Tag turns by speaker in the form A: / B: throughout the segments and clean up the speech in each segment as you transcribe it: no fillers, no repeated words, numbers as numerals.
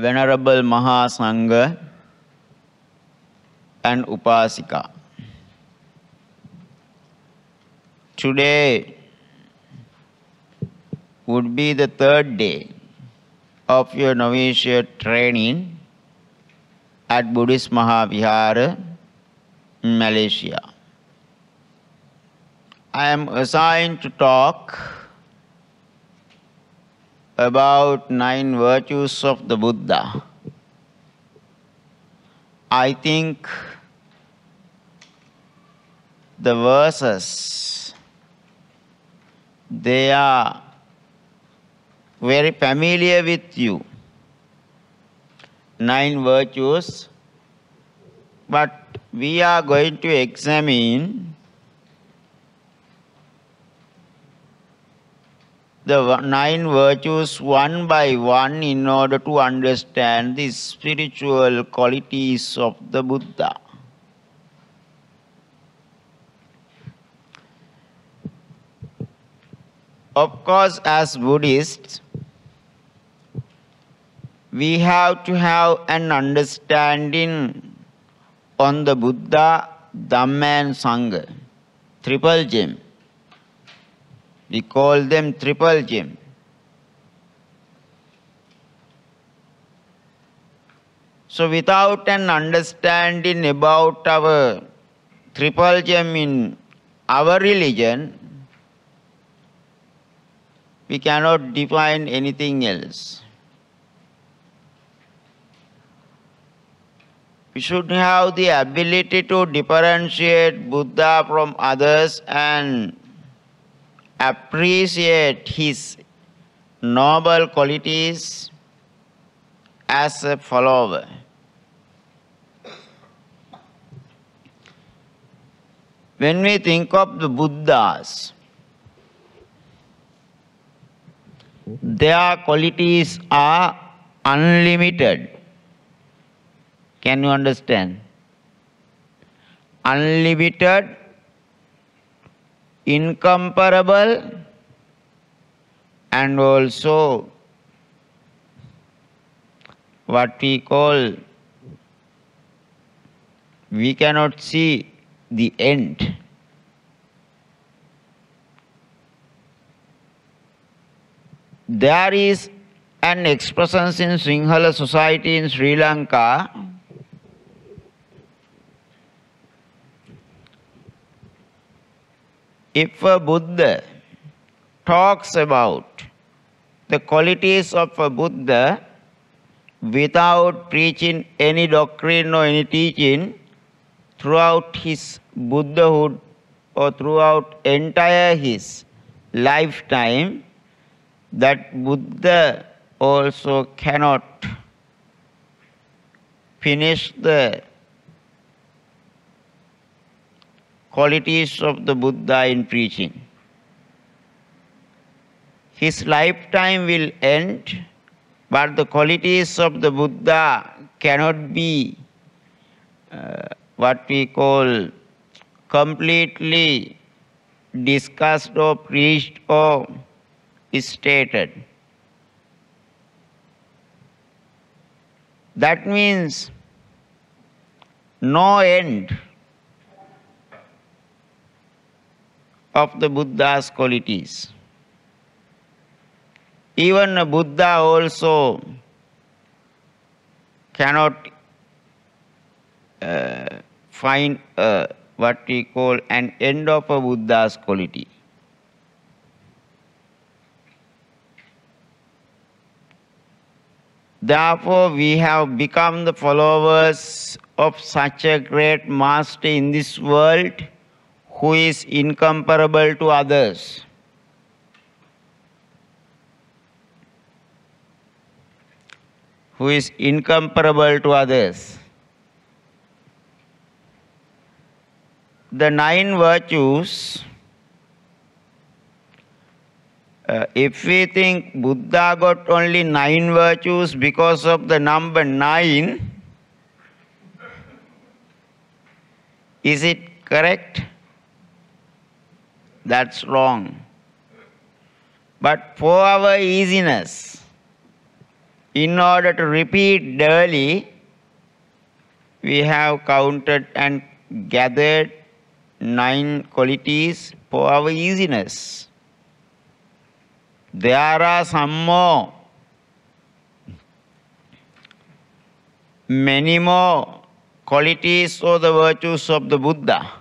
A: Venerable Maha Sangha and Upasika. Today would be the third day of your novitiate training at Buddhist Maha Vihara in Malaysia. I am assigned to talk about 9 virtues of the Buddha. I think the verses, they are very familiar with you. 9 virtues, but we are going to examine the 9 virtues one by one in order to understand the spiritual qualities of the Buddha. Of course, as Buddhists, we have to have an understanding on the Buddha, Dhamma and Sangha, triple gem. We call them triple gem. So without an understanding about our triple gem in our religion, we cannot define anything else. We should have the ability to differentiate Buddha from others and appreciate his noble qualities as a follower. When we think of the Buddhas, their qualities are unlimited. Can you understand? Unlimited, incomparable, and also what we call, we cannot see the end. There is an expression in Sinhala society in Sri Lanka. If a Buddha talks about the qualities of a Buddha without preaching any doctrine or any teaching throughout his Buddhahood or throughout entire his lifetime, that Buddha also cannot finish the qualities of the Buddha in preaching. His lifetime will end, but the qualities of the Buddha cannot be what we call completely discussed or preached or stated. That means no end of the Buddha's qualities. Even a Buddha also cannot find what we call an end of a Buddha's quality. Therefore, we have become the followers of such a great master in this world who is incomparable to others. Who is incomparable to others. The 9 virtues, if we think Buddha got only 9 virtues because of the number 9, is it correct? That's wrong. But for our easiness, In order to repeat daily, we have counted and gathered 9 qualities for our easiness. There are some more, many more qualities or the virtues of the Buddha.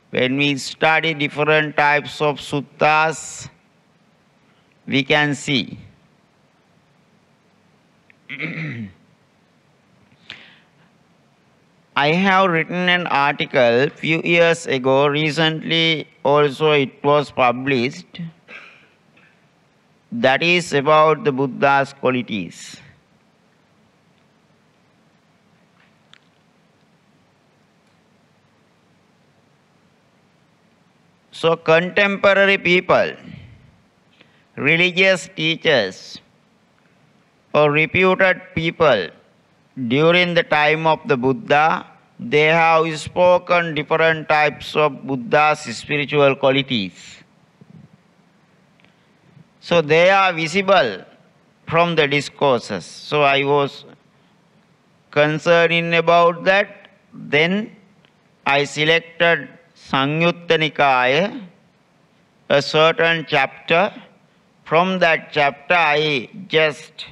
A: When we study different types of suttas, we can see. I have written an article few years ago, recently also it was published, that is about the Buddha's qualities. So contemporary people, religious teachers, or reputed people during the time of the Buddha, they have spoken different types of Buddha's spiritual qualities. So they are visible from the discourses. So I was concerning about that. Then I selected Samyutta Nikaya, a certain chapter. From that chapter I just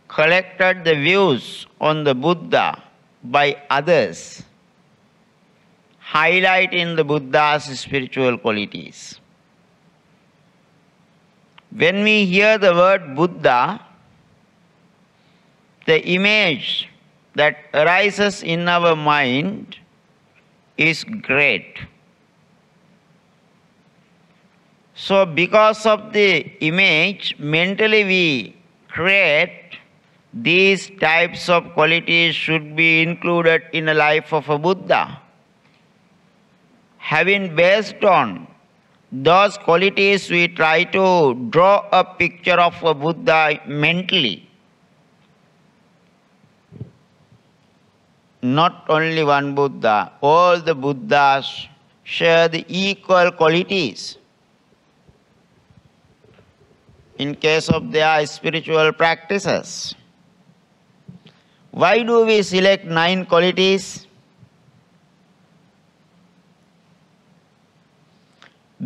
A: collected the views on the Buddha by others, highlighting the Buddha's spiritual qualities. When we hear the word Buddha, the image that arises in our mind is great. So because of the image, mentally we create these types of qualities should be included in the life of a Buddha. Having based on those qualities, we try to draw a picture of a Buddha mentally. Not only one Buddha, all the Buddhas share the equal qualities in case of their spiritual practices. Why do we select 9 qualities?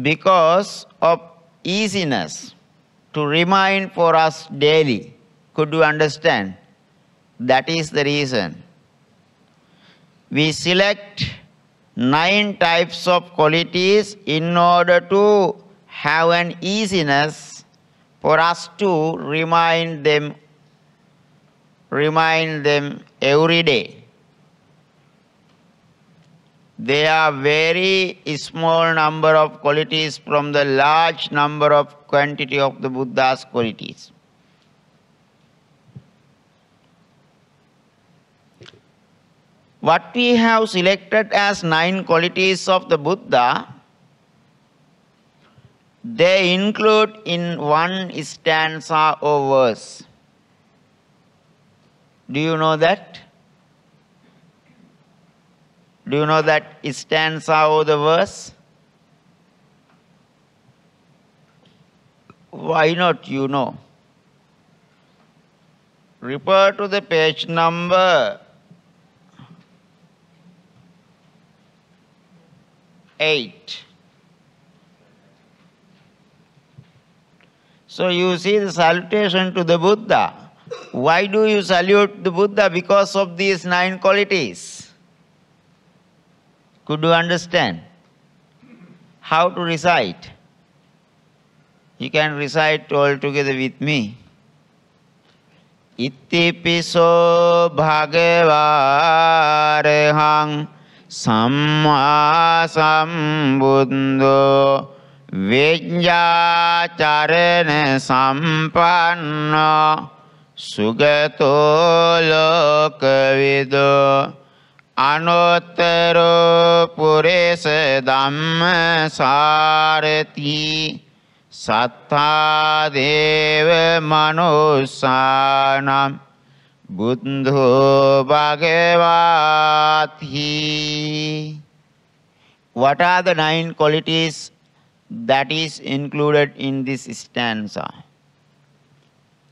A: Because of easiness to remind for us daily. Could you understand? That is the reason. We select 9 types of qualities in order to have an easiness for us to remind them every day. They are very small number of qualities from the large number of quantity of the Buddha's qualities. What we have selected as 9 qualities of the Buddha, they include in one stanza or verse. Do you know that? Do you know that stanza or the verse? Why not you know? Refer to the page number 8. So you see the salutation to the Buddha. Why do you salute the Buddha? Because of these 9 qualities. Could you understand? How to recite? You can recite all together with me. Ittipiso bhagava araham Sammasambuddho Vijja-carana-sampanno Sugato lokavido Anuttaro purisa Dhamma sarati Sattha deva manusanam Buddho bhagavati. What are the 9 qualities that is included in this stanza?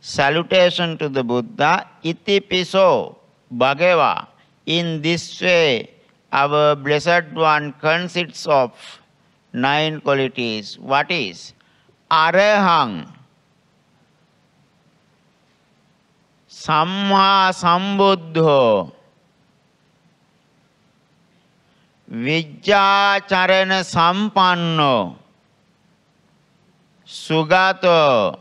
A: Salutation to the Buddha. Itipiso Bhagava. In this way, our Blessed One consists of 9 qualities. What is? Araham, Sammasambuddho, Vijja-carana-sampanno, Sugato,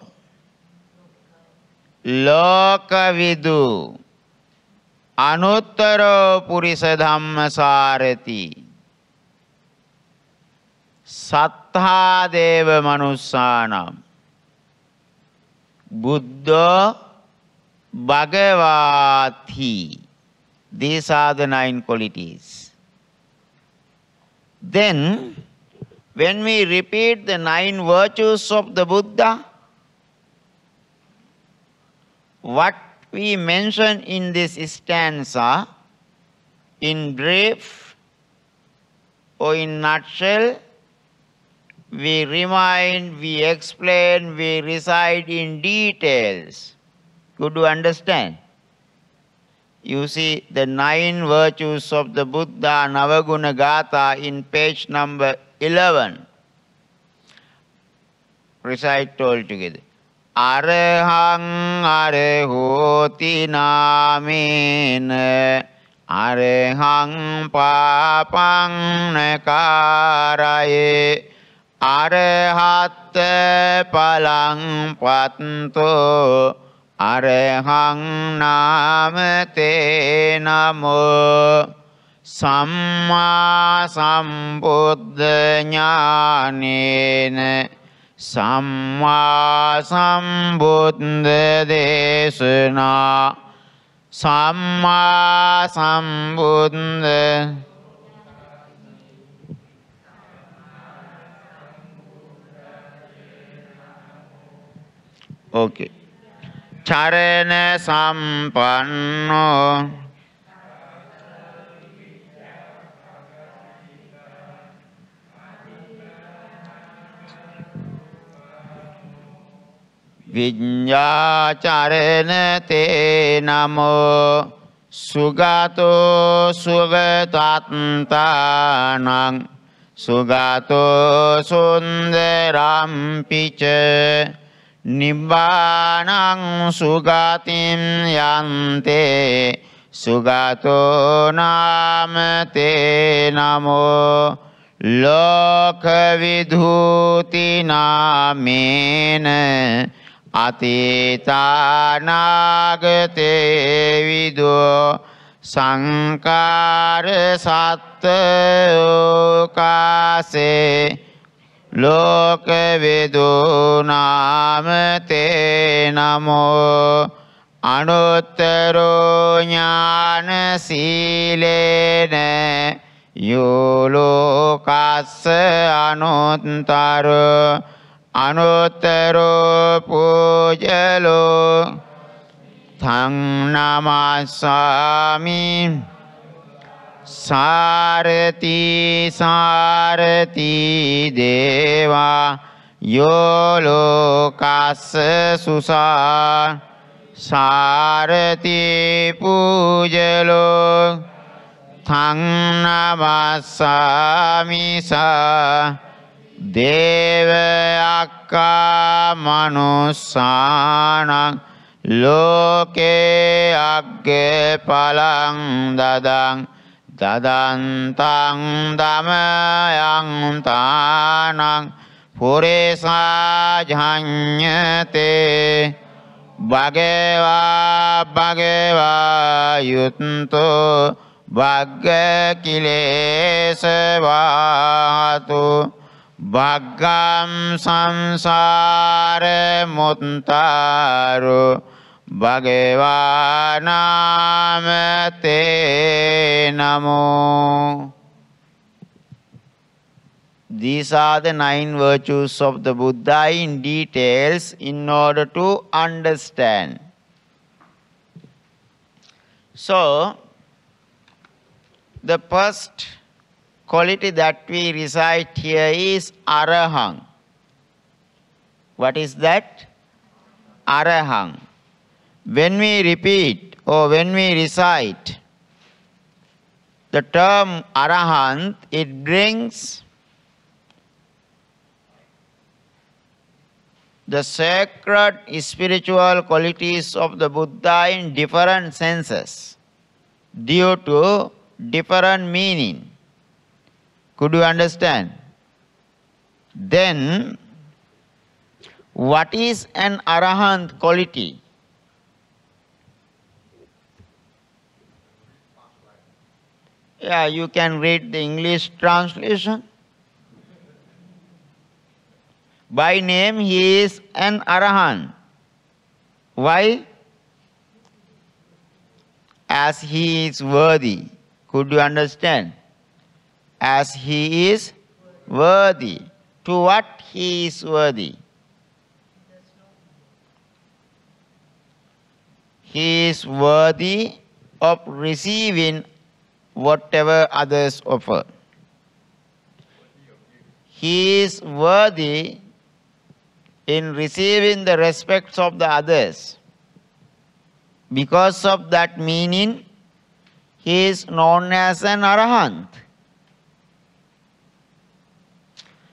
A: Lokavidu, Anuttaro Purisa Dhamma Sarati, Sattha Deva Manussanam, Buddha Bhagavati. These are the 9 qualities. Then, when we repeat the 9 virtues of the Buddha, what we mention in this stanza, in brief or in nutshell, we remind, we explain, we recite in details. Could you understand? You see the 9 virtues of the Buddha Navaguna Gatha in page number 11. Recite all together. Araham arahoti namena araham papang nakaraye arahat palang patto araham namate namo Sammasambuddho jnanena Sammasambuddho desana Sammasambuddho. Okay. Carana-sampanno Vijja-carana-te namo Sugato sugatantanang Sugato sundaram pica Nibbanang sugatim yante Sugato namate namo Lokavidhuti namena Atita nagate vido Sankara satta okase Lokavidu namate namo Anuttaro jnana silena Yolokassa anuttaro Anuttaro pujalo Thang namasami Sarati sarati deva Yolokassa susa Sarati pujalo Thang namasami sa Deva akka manussanang Loke agge palang dadang Dadantang damayang tanang Purisa jhanyate Bhagava bhagava yutto Bhagga kilesa vahatu Bhaggam samsara muttaro Bhagava namate namo. These are the 9 virtues of the Buddha in details in order to understand. So, the first quality that we recite here is Araham. What is that? Araham. when we repeat or when we recite the term Arahant, it brings the sacred spiritual qualities of the Buddha in different senses due to different meaning. Could you understand? Then, what is an Arahant quality? Yeah, you can read the English translation. By name, he is an Arahant. Why? As he is worthy. Could you understand? As he is worthy. To what he is worthy? He is worthy of receiving whatever others offer. He is worthy in receiving the respects of the others. Because of that meaning, he is known as an Arahant.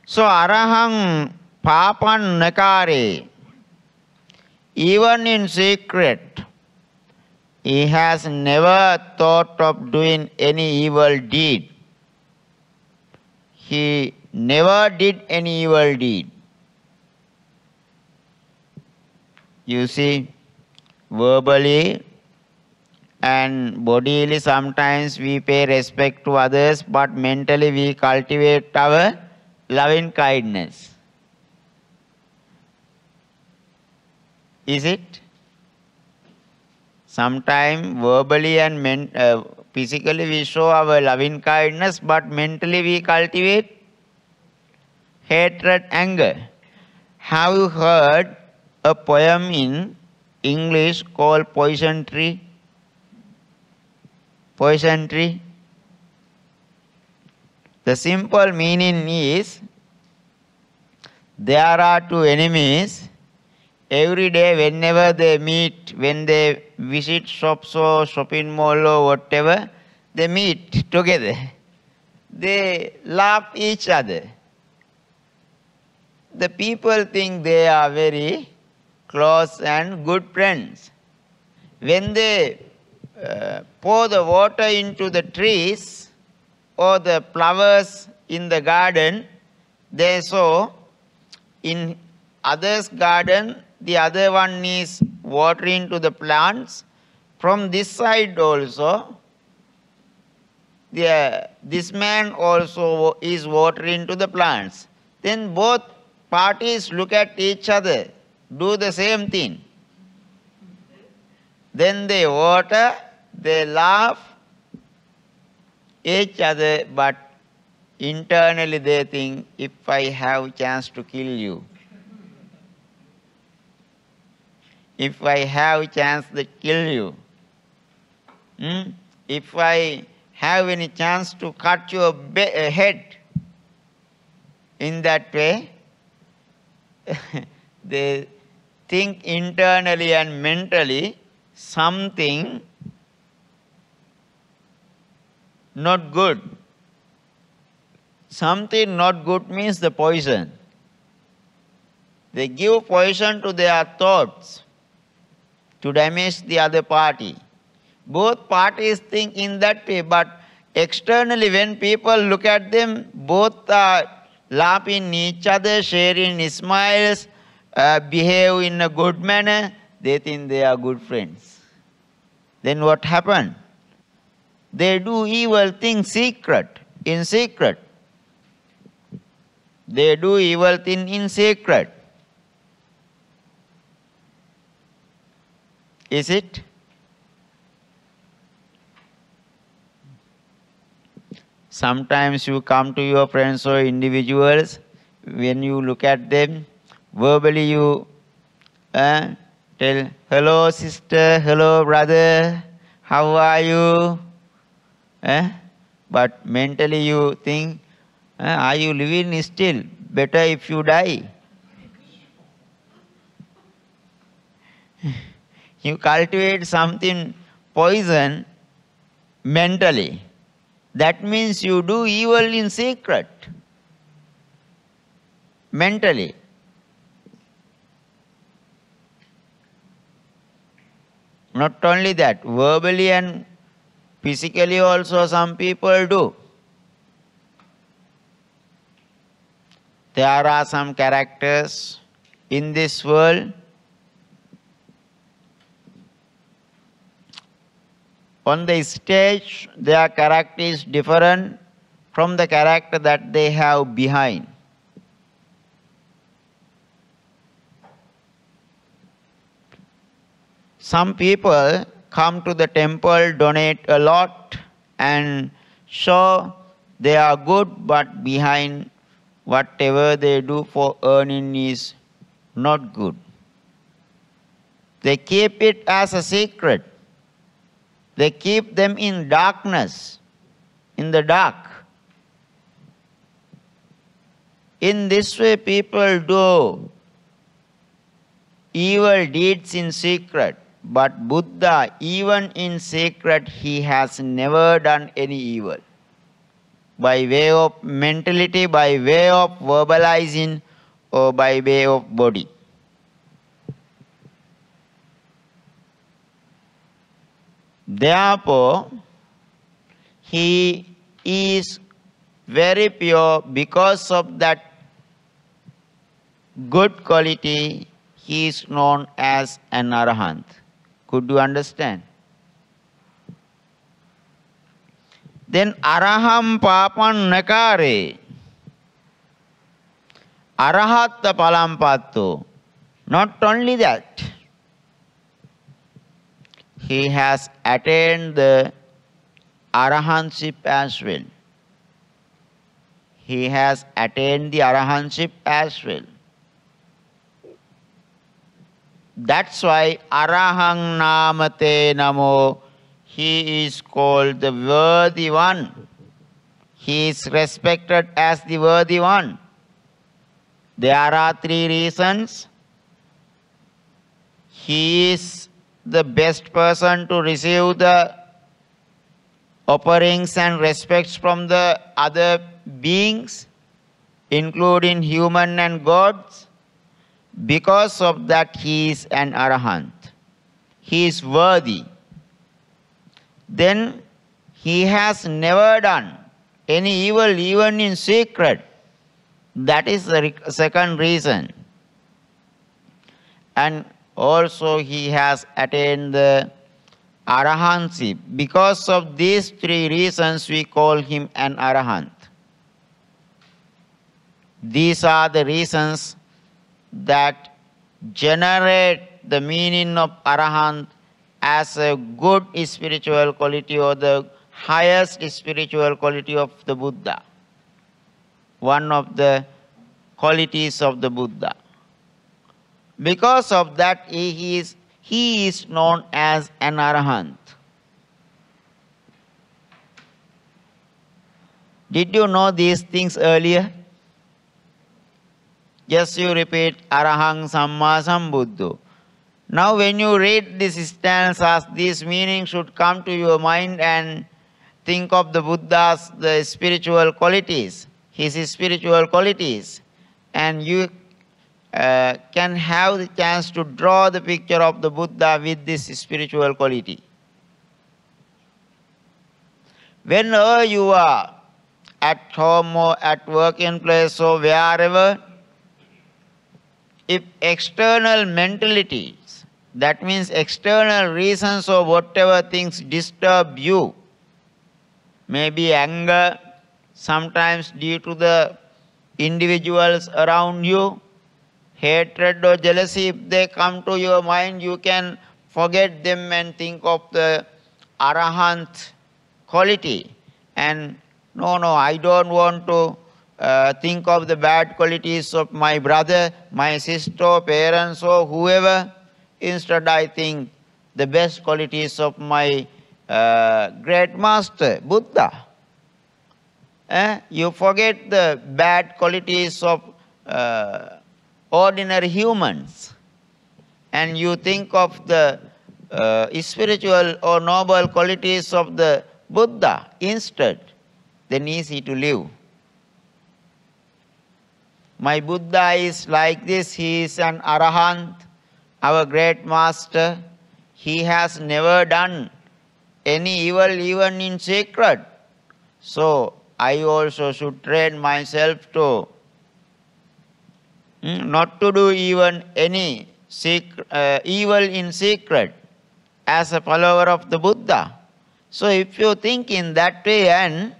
A: So, Araham papan nakare, even in secret, he has never thought of doing any evil deed. He never did any evil deed. You see, verbally and bodily sometimes we pay respect to others, but mentally we cultivate our loving kindness. Is it? Sometimes verbally and physically we show our loving kindness, but mentally we cultivate hatred, anger. Have you heard a poem in English called Poison Tree? Poison Tree. The simple meaning is, there are two enemies. Every day whenever they meet, when they visit shops or shopping mall or whatever, they meet together. They laugh each other. The people think they are very close and good friends. When they pour the water into the trees or the flowers in the garden, they saw in others' garden, the other one is watering to the plants. From this side also, this man also is watering to the plants. Then both parties look at each other, do the same thing. Then they water, they laugh each other, but internally they think, if I have chance to kill you, if I have chance to kill you, if I have any chance to cut your head, in that way, they think internally and mentally something not good. Something not good means the poison. They give poison to their thoughts to damage the other party. Both parties think in that way, but externally when people look at them, both are laughing each other, sharing smiles, behave in a good manner, they think they are good friends. Then what happened? They do evil things in secret. They do evil things in secret. Is it? Sometimes you come to your friends or individuals, when you look at them, verbally you tell, hello sister, hello brother, how are you? But mentally you think, are you living still? Better if you die. You cultivate something poison mentally. That means you do evil in secret. Mentally. Not only that, verbally and physically also some people do. There are some characters in this world. On the stage, their character is different from the character that they have behind. Some people come to the temple, donate a lot, and show they are good, but behind whatever they do for earning is not good. They keep it as a secret. They keep them in darkness, in the dark. In this way, people do evil deeds in secret. But Buddha, even in secret, he has never done any evil. By way of mentality, by way of verbalizing, or by way of body. Therefore, he is very pure. Because of that good quality, he is known as an Arahant. Could you understand? Then Araham papan nakare. Arahatta palampatto. Not only that, he has attained the Arahantship as well. He has attained the Arahantship as well. That's why Arahang Namate Namo, he is called the worthy one. He is respected as the worthy one. There are three reasons. He is the best person to receive the offerings and respects from the other beings, including human and gods. Because of that, he is an Arahant. He is worthy. Then he has never done any evil, even in secret. That is the second reason. And also he has attained the Arahantship. Because of these three reasons, we call him an Arahant. These are the reasons that generate the meaning of Arahant as a good spiritual quality or the highest spiritual quality of the Buddha. One of the qualities of the Buddha. Because of that, he is known as an Arahant. Did you know these things earlier? Just you repeat Araham Sammasambuddho. Now when you read these stanzas, this meaning should come to your mind and think of the Buddha's the spiritual qualities, his spiritual qualities. And you can have the chance to draw the picture of the Buddha with this spiritual quality. Whenever you are at home or at working place or wherever, if external mentalities, that means external reasons or whatever things disturb you, maybe anger, sometimes due to the individuals around you, hatred or jealousy, if they come to your mind, you can forget them and think of the Arahant quality. And no, I don't want to think of the bad qualities of my brother, my sister, parents, or whoever. Instead, I think the best qualities of my great master, Buddha. You forget the bad qualities of ordinary humans, and you think of the spiritual or noble qualities of the Buddha instead, then easy to live. My Buddha is like this, he is an Arahant, our great master. He has never done any evil even in secret. So I also should train myself to not to do even any evil in secret as a follower of the Buddha. So if you think in that way and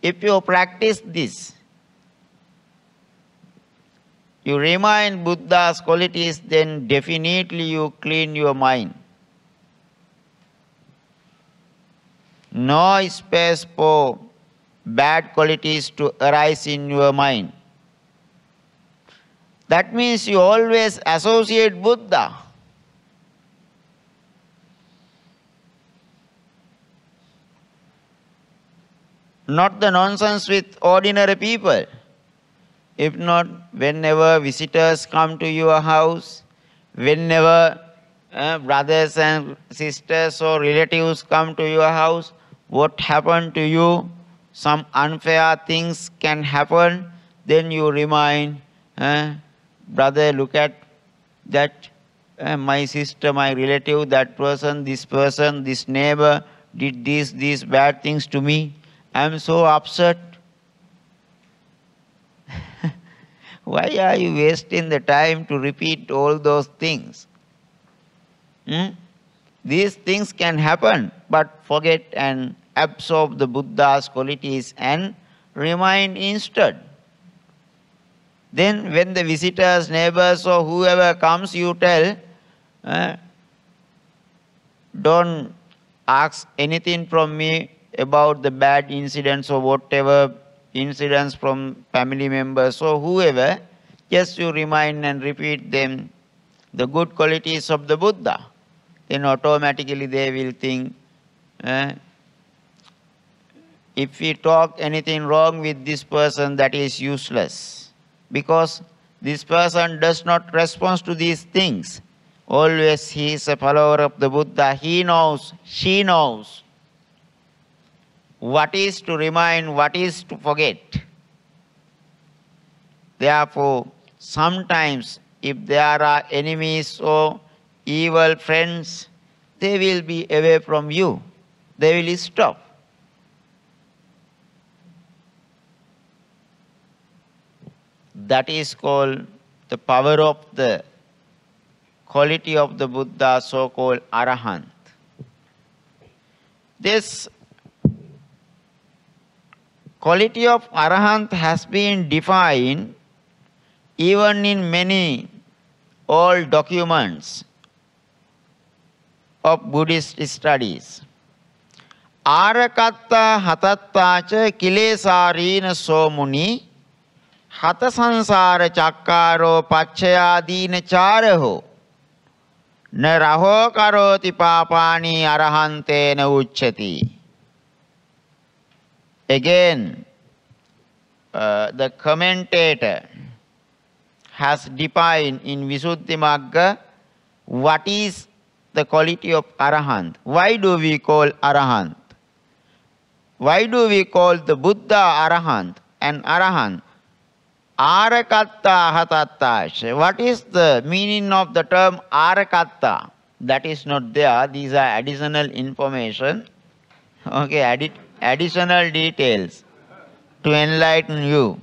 A: if you practice this, you remind Buddha's qualities, then definitely you clean your mind. No space for bad qualities to arise in your mind. That means you always associate Buddha. Not the nonsense with ordinary people. If not, whenever visitors come to your house, whenever brothers and sisters or relatives come to your house, what happened to you? Some unfair things can happen, then you remind, brother, look at that, my sister, my relative, that person, this neighbor did these bad things to me. I am so upset. Why are you wasting the time to repeat all those things? These things can happen, but forget and absorb the Buddha's qualities and remind instead. Then when the visitors, neighbors or whoever comes, you tell, don't ask anything from me about the bad incidents or whatever incidents from family members or whoever, just you remind and repeat them the good qualities of the Buddha. Then automatically they will think, if we talk anything wrong with this person, that is useless. Because this person does not respond to these things. Always he is a follower of the Buddha. He knows, she knows what is to remind, what is to forget. Therefore, sometimes if there are enemies or evil friends, they will be away from you. They will stop. That is called the power of the quality of the Buddha, so-called Arahant. This quality of Arahant has been defined even in many old documents of Buddhist studies. Arakatta hatattacha kilesarina somuni hata sansara chakkaro pachayadina charaho na raho karoti papani arahantena uchchati. Again, the commentator has defined in Visuddhimagga what is the quality of Arahant. Why do we call Arahant? Why do we call the Buddha Arahant and Arahant? Arakatta hatattash. What is the meaning of the term Arakatta? That is not there. These are additional information. Okay, additional details to enlighten you.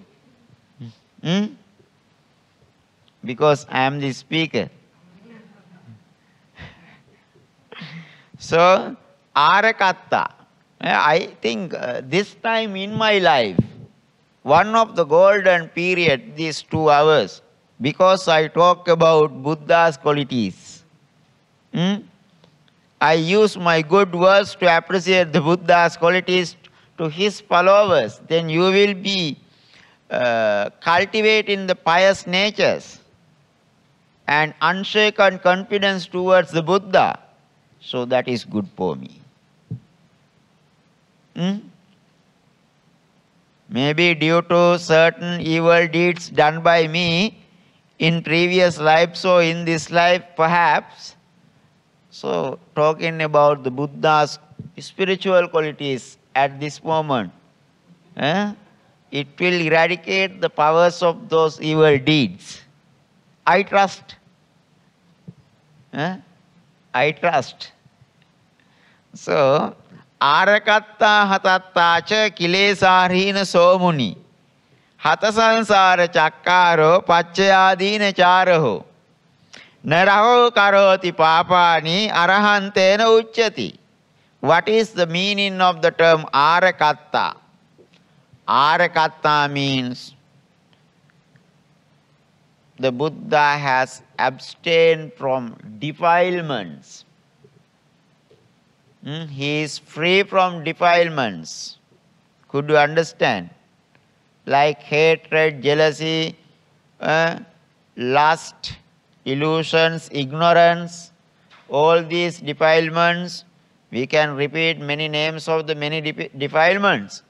A: Because I am the speaker. So, Arakatta. I think this time in my life, one of the golden period, these 2 hours, because I talk about Buddha's qualities. I use my good words to appreciate the Buddha's qualities to his followers. Then you will be cultivating the pious natures and unshaken confidence towards the Buddha. So that is good for me. Maybe due to certain evil deeds done by me in previous lives or in this life perhaps, So, talking about the Buddha's spiritual qualities at this moment, eh, it will eradicate the powers of those evil deeds. I trust. I trust. So, Arakatta hatatta cha kilesarhina somuni. Hatasansara chakkaro pachayadina charaho. Naraho karoti papani arahantena uchyati. What is the meaning of the term Arakatta? Arakatta means the Buddha has abstained from defilements. He is free from defilements. Could you understand? Like hatred, jealousy, lust, illusions, ignorance, all these defilements. We can repeat many names of the many defilements.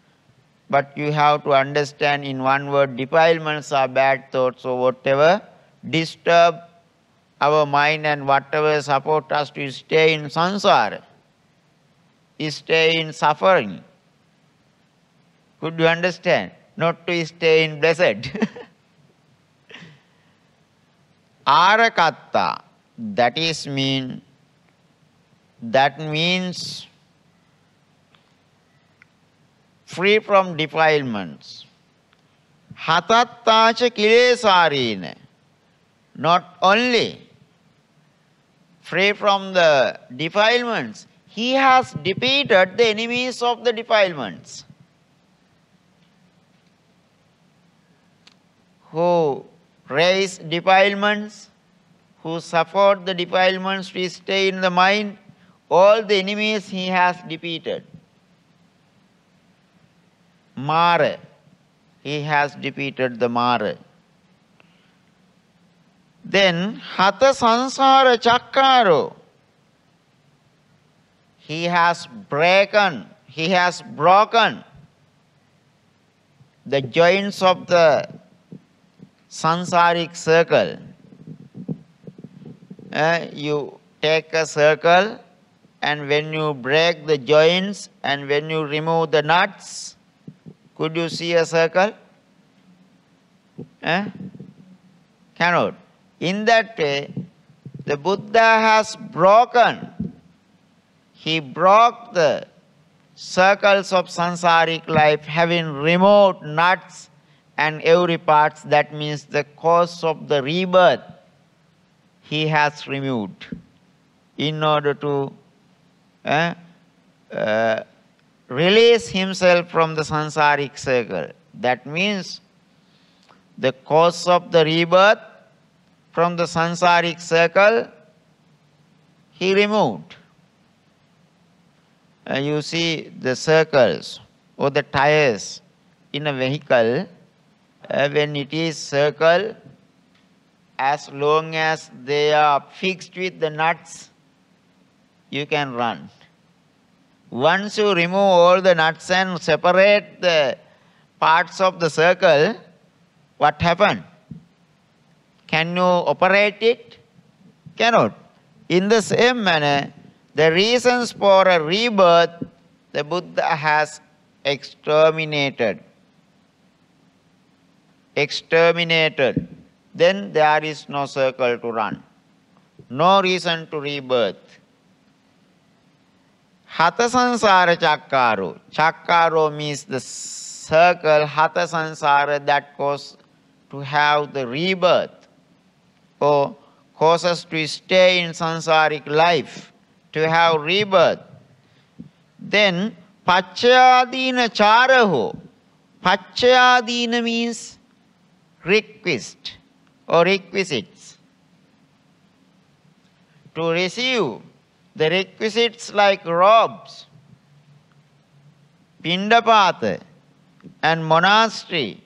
A: But you have to understand in one word, defilements are bad thoughts. So whatever disturb our mind and whatever support us to stay in samsara, stay in suffering. Could you understand? Not to stay in blessed. Arakatta, that means free from defilements. Hatattacha kilesarina, not only free from the defilements, he has defeated the enemies of the defilements. Who raise defilements, who support the defilements to stay in the mind, all the enemies he has defeated. Mara, he has defeated the Mara. Then Hatha Sansara Chakkaro, he has broken the joints of the sansaric circle. You take a circle, and when you break the joints and when you remove the nuts, could you see a circle? Cannot. In that way, the Buddha has broken. He broke the circles of sansaric life, having removed nuts and every part. That means the cause of the rebirth he has removed in order to release himself from the sansaric circle. That means the cause of the rebirth from the sansaric circle he removed. You see the circles or the tires in a vehicle, when it is circle, as long as they are fixed with the nuts, you can run. Once you remove all the nuts and separate the parts of the circle, what happened? Can you operate it? Cannot. In the same manner, the reasons for a rebirth, the Buddha has exterminated. Then there is no circle to run. No reason to rebirth. Hatha sansara chakkaro. Chakkaro means the circle, hatha sansara, that causes to have the rebirth or causes to stay in sansaric life, to have rebirth. Then pachayadina charaho. Pachayadina means requisite or requisites. To receive the requisites like robes, pindapata and monastery,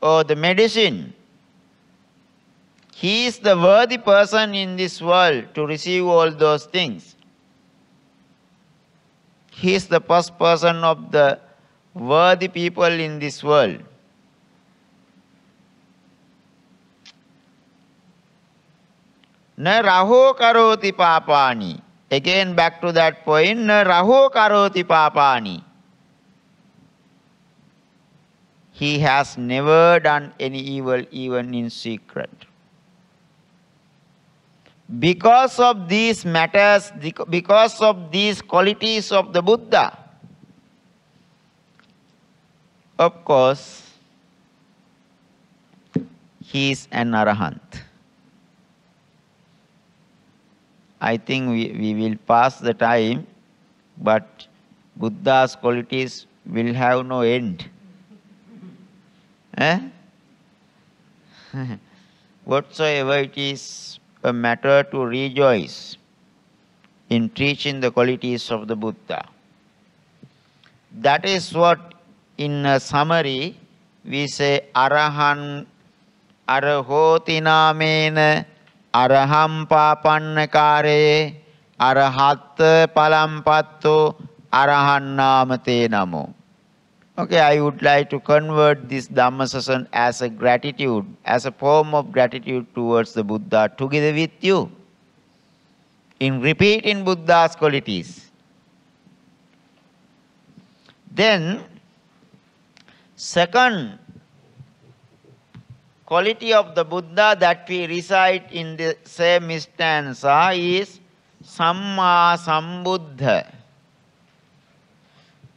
A: or the medicine. He is the worthy person in this world to receive all those things. He is the first person of the worthy people in this world. Na raho karoti papani. Again back to that point. Na raho karoti papani. He has never done any evil even in secret. Because of these matters, because of these qualities of the Buddha, of course, he is an Arahant. I think we will pass the time, but Buddha's qualities will have no end. Whatsoever it is a matter to rejoice in teaching the qualities of the Buddha. That is what, in a summary, we say Araham Arahoti namena Araham papannakare Arahat palampatto Arahan namate namo. Okay, I would like to convert this Dhamma session as a gratitude, as a form of gratitude towards the Buddha together with you, in repeating Buddha's qualities. Then, second quality of the Buddha that we recite in the same stanza is Sammasambuddho.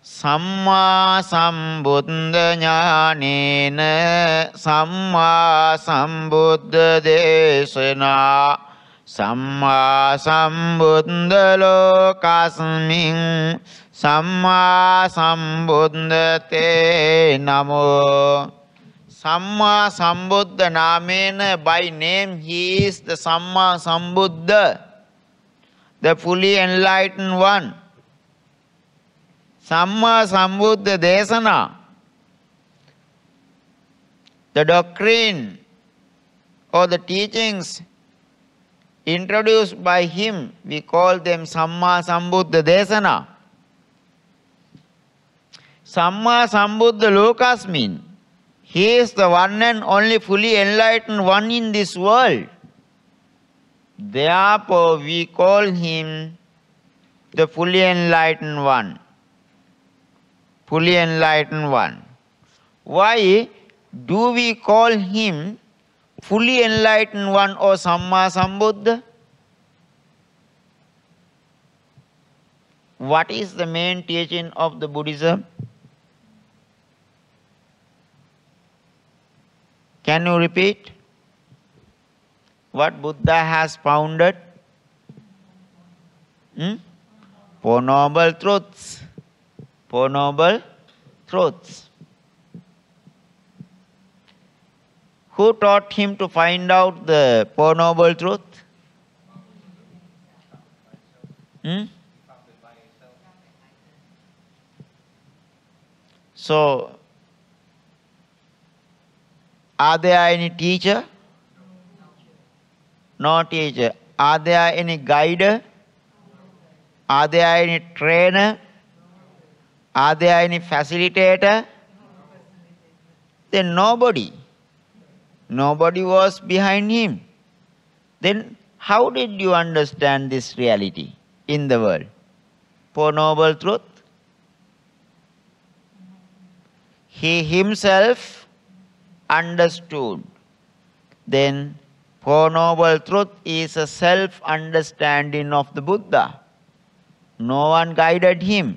A: Sammasambuddho jnanena Sammasambuddho desana Sammasambuddho lokasmin Sammasambuddho te namo. Sammasambuddho namena, by name he is the Sammasambuddho, the fully enlightened one. Sammasambuddho desana, the doctrine or the teachings introduced by him, we call them Sammasambuddho desana. Sammasambuddho lokasmin, he is the one and only fully enlightened one in this world. Therefore, we call him the fully enlightened one. Fully enlightened one. Why do we call him fully enlightened one or Sammasambuddho? What is the main teaching of the Buddhism? Can you repeat? What Buddha has founded? Four Noble Truths. Four Noble Truths. Who taught him to find out the Four Noble Truths? So, are there any teacher? No teacher. Are there any guide? Are there any trainer? Are there any facilitator? Then nobody. Nobody was behind him. Then how did you understand this reality in the world? Four Noble Truth. He himself understood. Then Four Noble Truth is a self-understanding of the Buddha. No one guided him.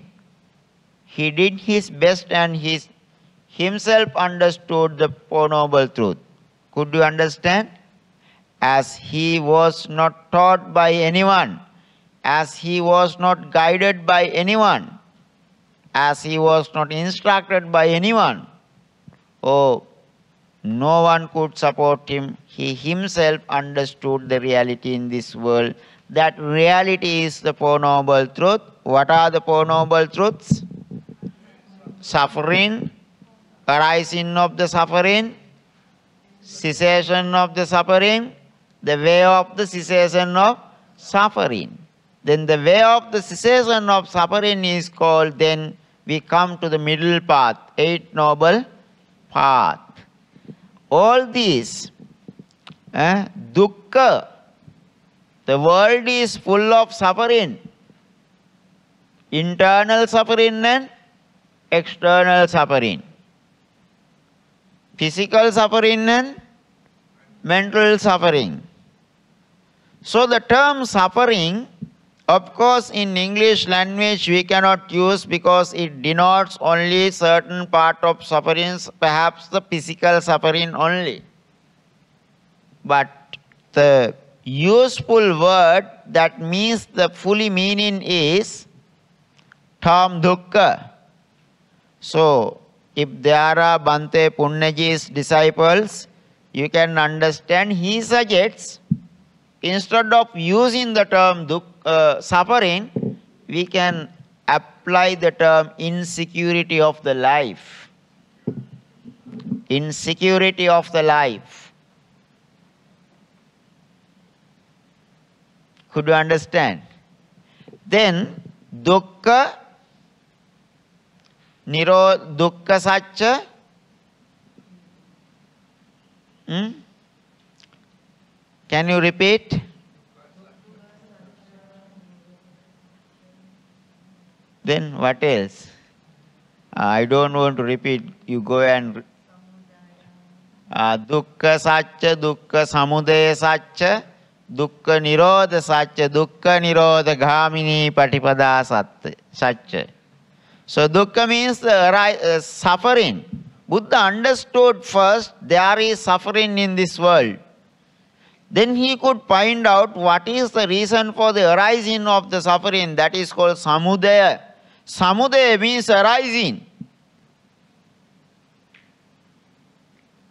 A: He did his best and himself understood the Four Noble Truth. Could you understand? As he was not taught by anyone, as he was not guided by anyone, as he was not instructed by anyone, oh, no one could support him. He himself understood the reality in this world. That reality is the Four Noble Truth. What are the Four Noble Truths? Suffering, arising of the suffering, cessation of the suffering, the way of the cessation of suffering. Then the way of the cessation of suffering is called, then we come to the middle path, Eight Noble Path. All these, dukkha, The world is full of suffering. Internal suffering and external suffering. Physical suffering and mental suffering. So the term suffering, of course, in English language we cannot use because it denotes only certain part of sufferings, perhaps the physical suffering only. But the useful word that means the fully meaning is Tham Dukkha. So, if there are Bhante Punnaji's disciples, you can understand he suggests, instead of using the term suffering, we can apply the term insecurity of the life. Insecurity of the life. Could you understand? Then, dukkha, dukkha satcha. Can you repeat? Then what else? I don't want to repeat. You go and dukkha satcha, dukkha samudaya satcha, dukkha nirodha satcha, dukkha nirodha ghamini patipada satcha. So dukkha means the suffering. Buddha understood first there is suffering in this world. Then he could find out what is the reason for the arising of the suffering. That is called samudaya. Samudaya means arising.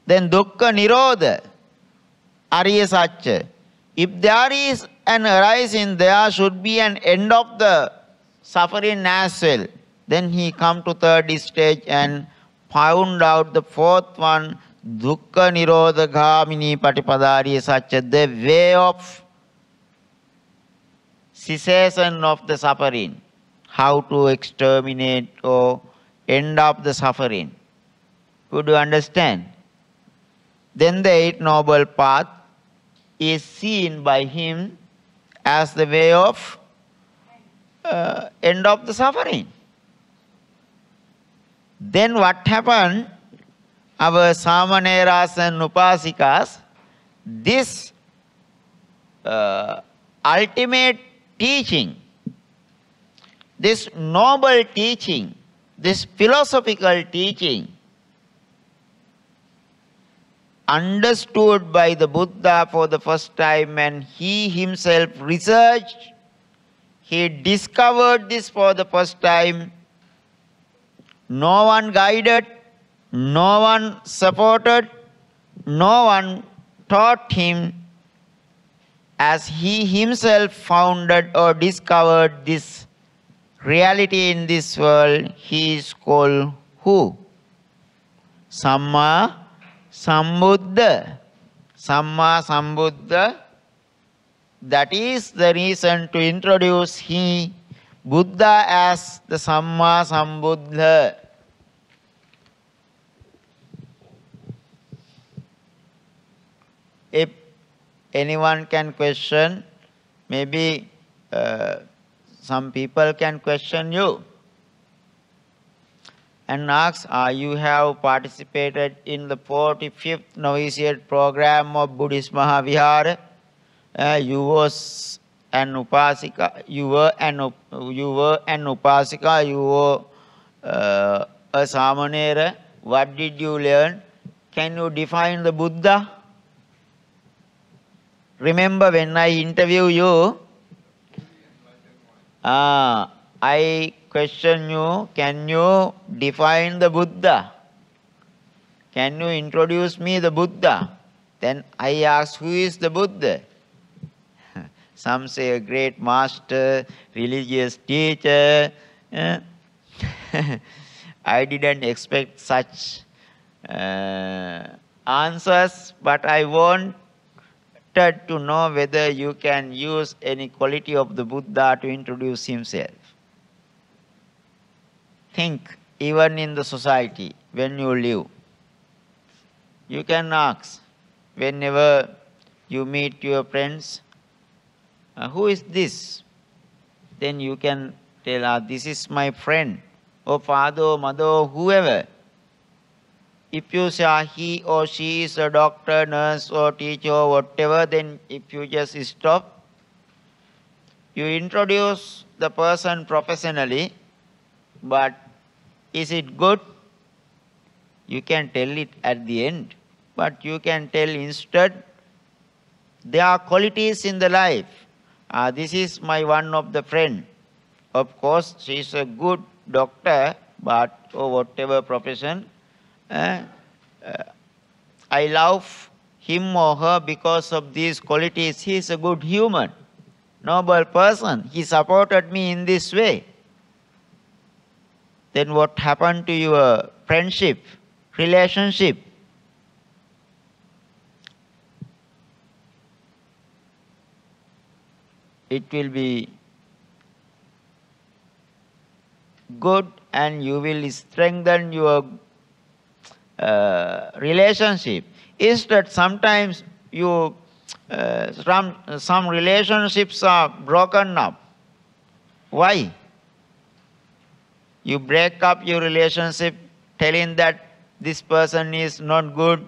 A: Then dukkha nirodha, ariya satcha. If there is an arising, there should be an end of the suffering as well. Then he come to third stage and found out the fourth one, dukkha nirodha ghamini patipadariya satcha, the way of cessation of the suffering, how to exterminate or end up the suffering. Could you understand? Then the Eight Noble Path is seen by him as the way of end of the suffering. Then what happened? Our Samaneras and Upasikas, this ultimate teaching, this noble teaching, this philosophical teaching, understood by the Buddha for the first time, and he himself researched, he discovered this for the first time. No one guided, no one supported, no one taught him. As he himself founded or discovered this reality in this world, he is called who? Sammasambuddho. Sammasambuddho. That is the reason to introduce Buddha as the Sammasambuddho. If anyone can question, maybe some people can question you and ask, you have participated in the 45th Novitiate program of Buddhist Maha Vihara. You was an upasika, you were an upasika, you were a samanera. What did you learn? Can you define the Buddha? Remember when I interview you, I question you, can you define the Buddha? Can you introduce me the Buddha? Then I ask, who is the Buddha? Some say a great master, religious teacher. I didn't expect such answers, but I wanted to know whether you can use any quality of the Buddha to introduce himself. Think, even in the society, when you live, you can ask, whenever you meet your friends, Who is this? Then you can tell, this is my friend, or father, or mother, or whoever. If you say he or she is a doctor, nurse, or teacher, or whatever, then if you just stop, you introduce the person professionally, but is it good? You can tell it at the end, but you can tell instead, there are qualities in the life. This is my one of the friend. Of course, she is a good doctor, but or whatever profession, I love him or her because of these qualities. He is a good human, noble person. He supported me in this way. Then what happened to your friendship, relationship? It will be good, and you will strengthen your relationship. Is that sometimes you some relationships are broken up. Why? You break up your relationship telling that this person is not good,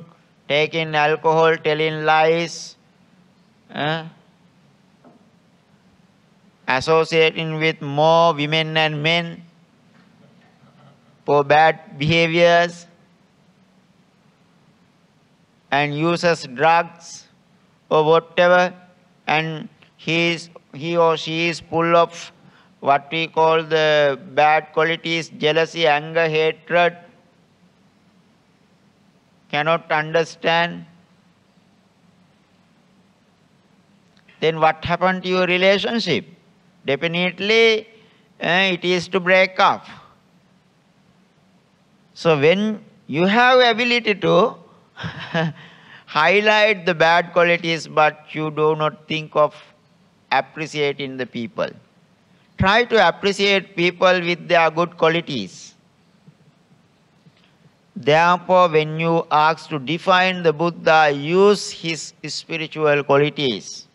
A: taking alcohol, telling lies, associating with more women and men for bad behaviors, and uses drugs or whatever, and he or she is full of what we call the bad qualities, jealousy, anger, hatred, cannot understand. Then what happened to your relationship? Definitely it is to break up. So when you have ability to highlight the bad qualities, but you do not think of appreciating the people. Try to appreciate people with their good qualities. Therefore, when you ask to define the Buddha, use his spiritual qualities.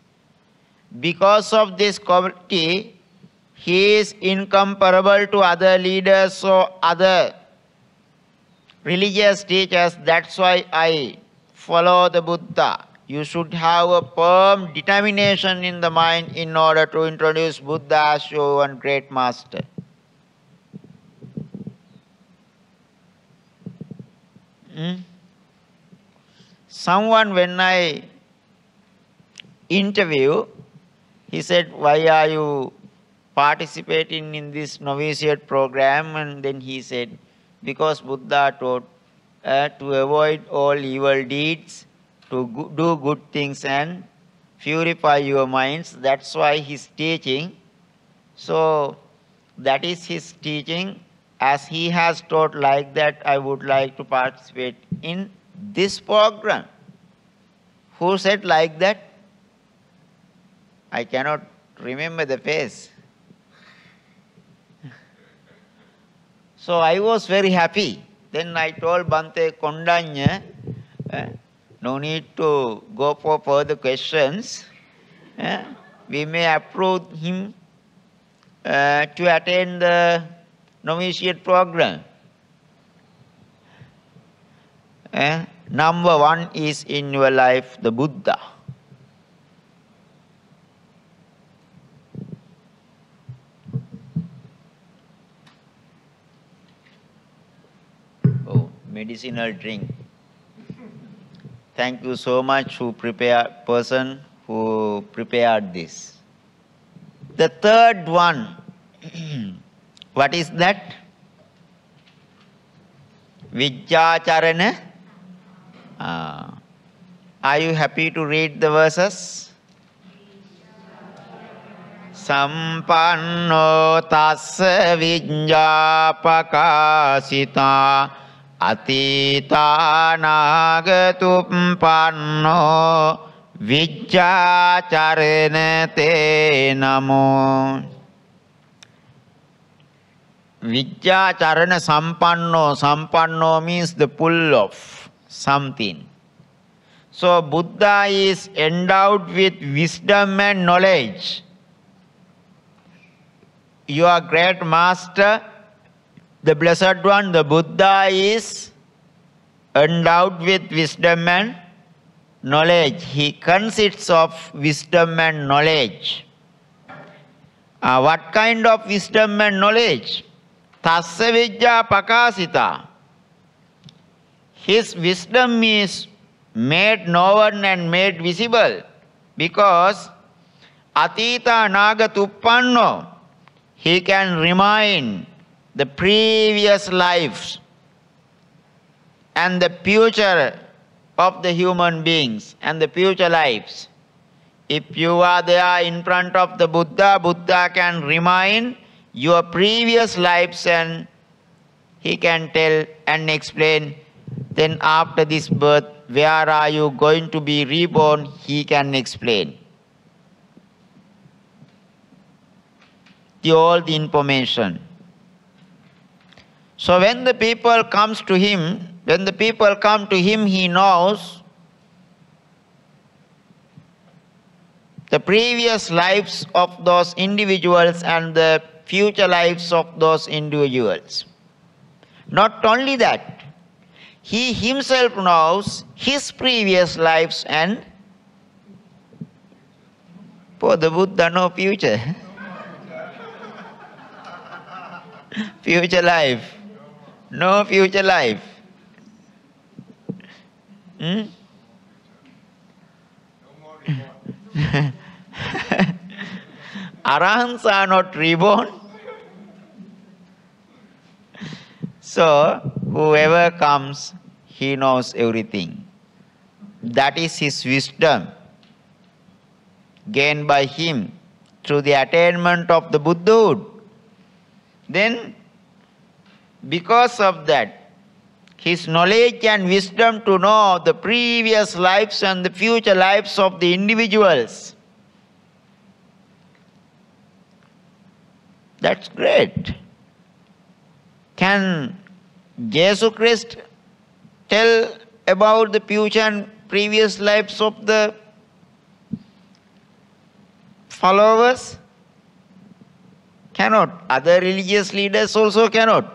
A: Because of this quality, he is incomparable to other leaders or other religious teachers. That's why I follow the Buddha. You should have a firm determination in the mind in order to introduce Buddha as your one great master. Someone, when I interview, he said, why are you participating in this novitiate program? And then he said, because Buddha taught to avoid all evil deeds, to do good things and purify your minds. That's why he's teaching. So that is his teaching. As he has taught like that, I would like to participate in this program. Who said like that? I cannot remember the face. So I was very happy. Then I told Bhante Kondanya, no need to go for further questions. We may approve him to attend the novitiate program. Number one is in your life the Buddha. Oh, medicinal drink. Thank you so much person who prepared this. The third one, what is that? Vijja-carana. Are you happy to read the verses? Sampanno tassa vijja-pakasita atita nagatuppanno Vijja-carana-te namo. Vijja-carana-sampanno. Sampanno means the full of something. So Buddha is endowed with wisdom and knowledge. your great master, the Blessed One, the Buddha, is endowed with wisdom and knowledge. He consists of wisdom and knowledge. What kind of wisdom and knowledge? Tassa vijja pakasita. His wisdom is made known and made visible because atita nagatuppanno. He can remind the previous lives and the future of the human beings and the future lives. If you are there in front of the Buddha, Buddha can remind your previous lives and he can tell and explain. Then after this birth, where are you going to be reborn? He can explain. All the information. So when the people come to him, he knows the previous lives of those individuals and the future lives of those individuals. Not only that, he himself knows his previous lives, and for the Buddha, no future. Future life. No future life. Arahants are not reborn. So, whoever comes, he knows everything. That is his wisdom, gained by him through the attainment of the Buddhahood. Then, because of that, his knowledge and wisdom to know the previous lives and the future lives of the individuals. That's great. Can Jesus Christ tell about the future and previous lives of the followers? Cannot. Other religious leaders also cannot.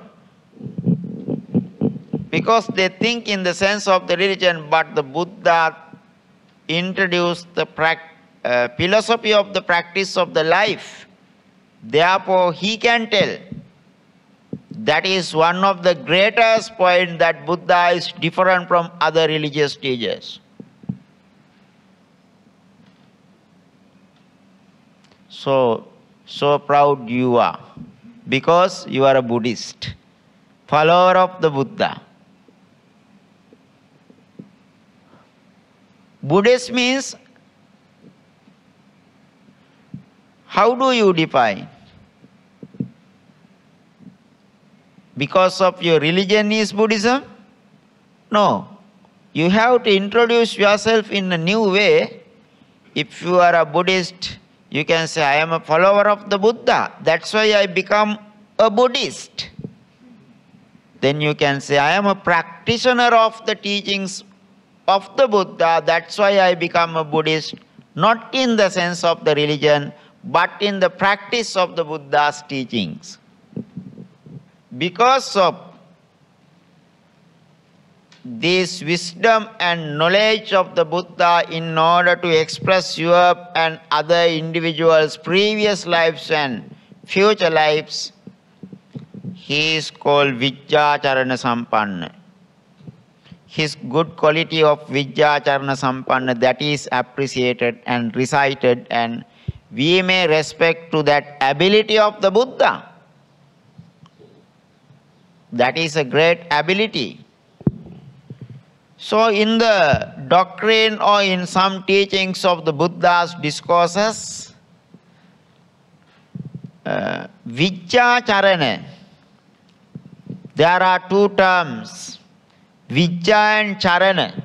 A: Because they think in the sense of the religion, but the Buddha introduced the philosophy of the practice of the life. Therefore, he can tell. That is one of the greatest points, that Buddha is different from other religious teachers. So proud you are, because you are a Buddhist, follower of the Buddha. Buddhist means, how do you define? Because of your religion is Buddhism? No. You have to introduce yourself in a new way. If you are a Buddhist, you can say, I am a follower of the Buddha. That's why I become a Buddhist. Then you can say, I am a practitioner of the teachings of the Buddha. That's why I become a Buddhist. Not in the sense of the religion, but in the practice of the Buddha's teachings. Because of this wisdom and knowledge of the Buddha, in order to express your and other individuals' previous lives and future lives, he is called Vijja-carana-sampanno. His good quality of Vijja-carana-sampanno, that is appreciated and recited, and we may respect to that ability of the Buddha. That is a great ability. So in the doctrine or in some teachings of the Buddha's discourses, Vijja-carana, there are two terms, Vijja and Charana.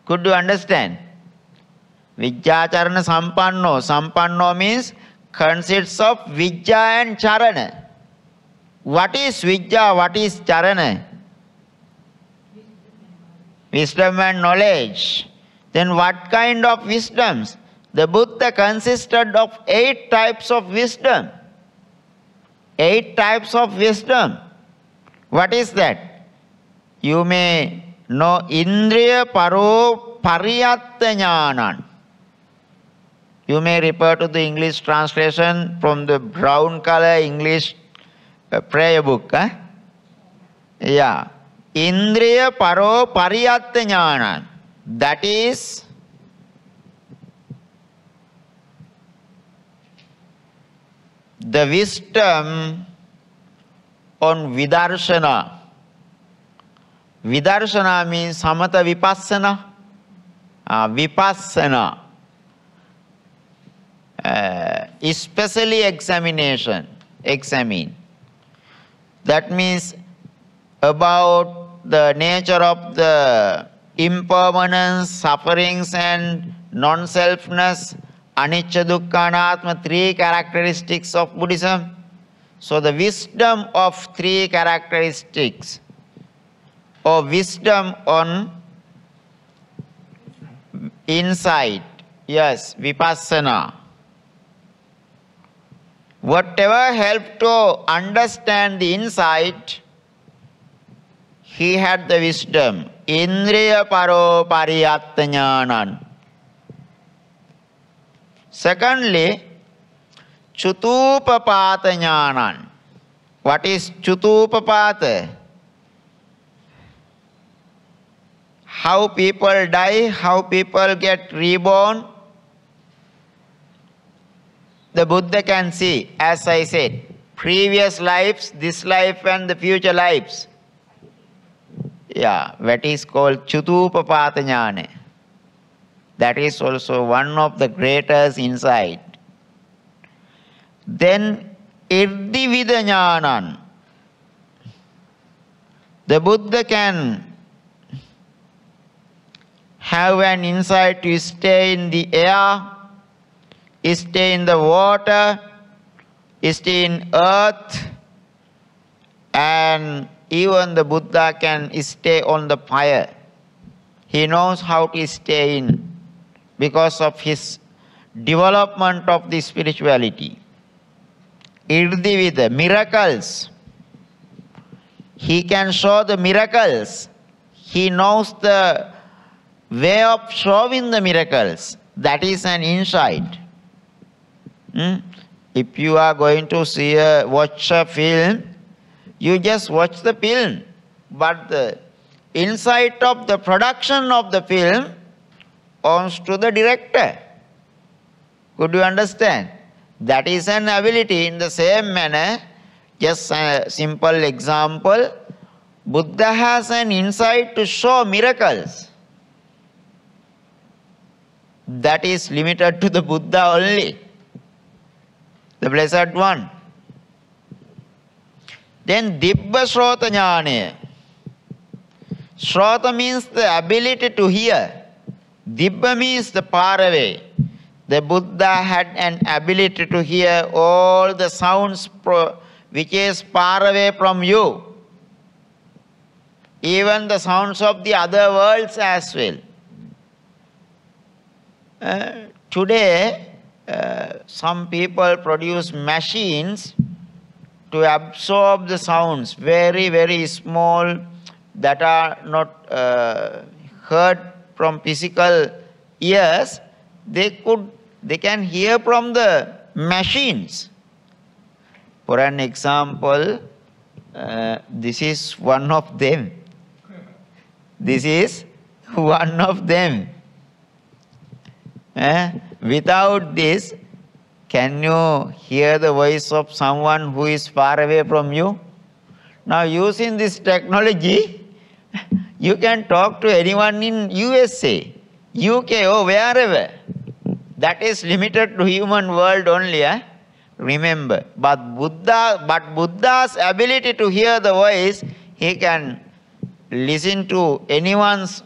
A: Could you understand? Vijja-carana-sampanno. Sampanno means consists of Vijja and Charana. What is Vijja? What is Charana? Wisdom and knowledge. Then what kind of wisdoms? The Buddha consisted of 8 types of wisdom. 8 types of wisdom. What is that? You may know Indriya Paro Pariyatta Jnanan. You may refer to the English translation from the brown color English prayer book. Yeah. Indriya Paro Pariyatta Jnanan. That is the wisdom on Vidarshana. Vidarshana means Samatha Vipassana. Vipassana. Especially examination. Examine. That means about the nature of the impermanence, sufferings and non-selfness, anicca, dukkha, anatma, 3 characteristics of Buddhism. So the wisdom of 3 characteristics, or wisdom on insight, yes, vipassana. Whatever helped to understand the insight, he had the wisdom. Indriya Paro Pariyatta Jnanan. Secondly, Chutupapata Jnanan. What is Chutupapata? How people die, how people get reborn. The Buddha can see, as I said, previous lives, this life and the future lives. Yeah, that is called Chutupapata Jnana. That is also one of the greatest insight. Then Irdivida Jnanan. The Buddha can have an insight to stay in the air, stay in the water, stay in earth, and even the Buddha can stay on the fire. He knows how to stay in because of his development of the spirituality. Irdivida, miracles. He can show the miracles. He knows the way of showing the miracles. That is an insight. If you are going to watch a film, you just watch the film. But the insight of the production of the film comes to the director. Could you understand? That is an ability. In the same manner, just a simple example, Buddha has an insight to show miracles. That is limited to the Buddha only, the Blessed One. Then Dibba Shrota Jnana. Shrota means the ability to hear. Dibba means the far away. The Buddha had an ability to hear all the sounds which is far away from you. Even the sounds of the other worlds as well. Today, some people produce machines to absorb the sounds, very, very small, that are not heard from physical ears. They can hear from the machines. For an example, this is one of them. This is one of them. Without this, can you hear the voice of someone who is far away from you? Now, using this technology, you can talk to anyone in USA, UK or wherever. That is limited to human world only. Remember, but Buddha's ability to hear the voice, he can listen to anyone's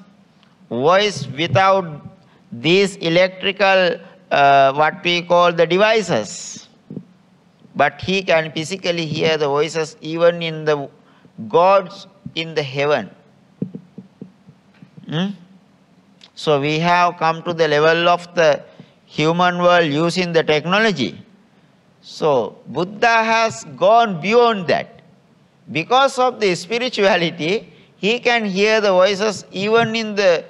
A: voice without these electrical, what we call the devices. But he can physically hear the voices even in the gods in the heaven. So we have come to the level of the human world using the technology. So, Buddha has gone beyond that. Because of the spirituality, he can hear the voices even in the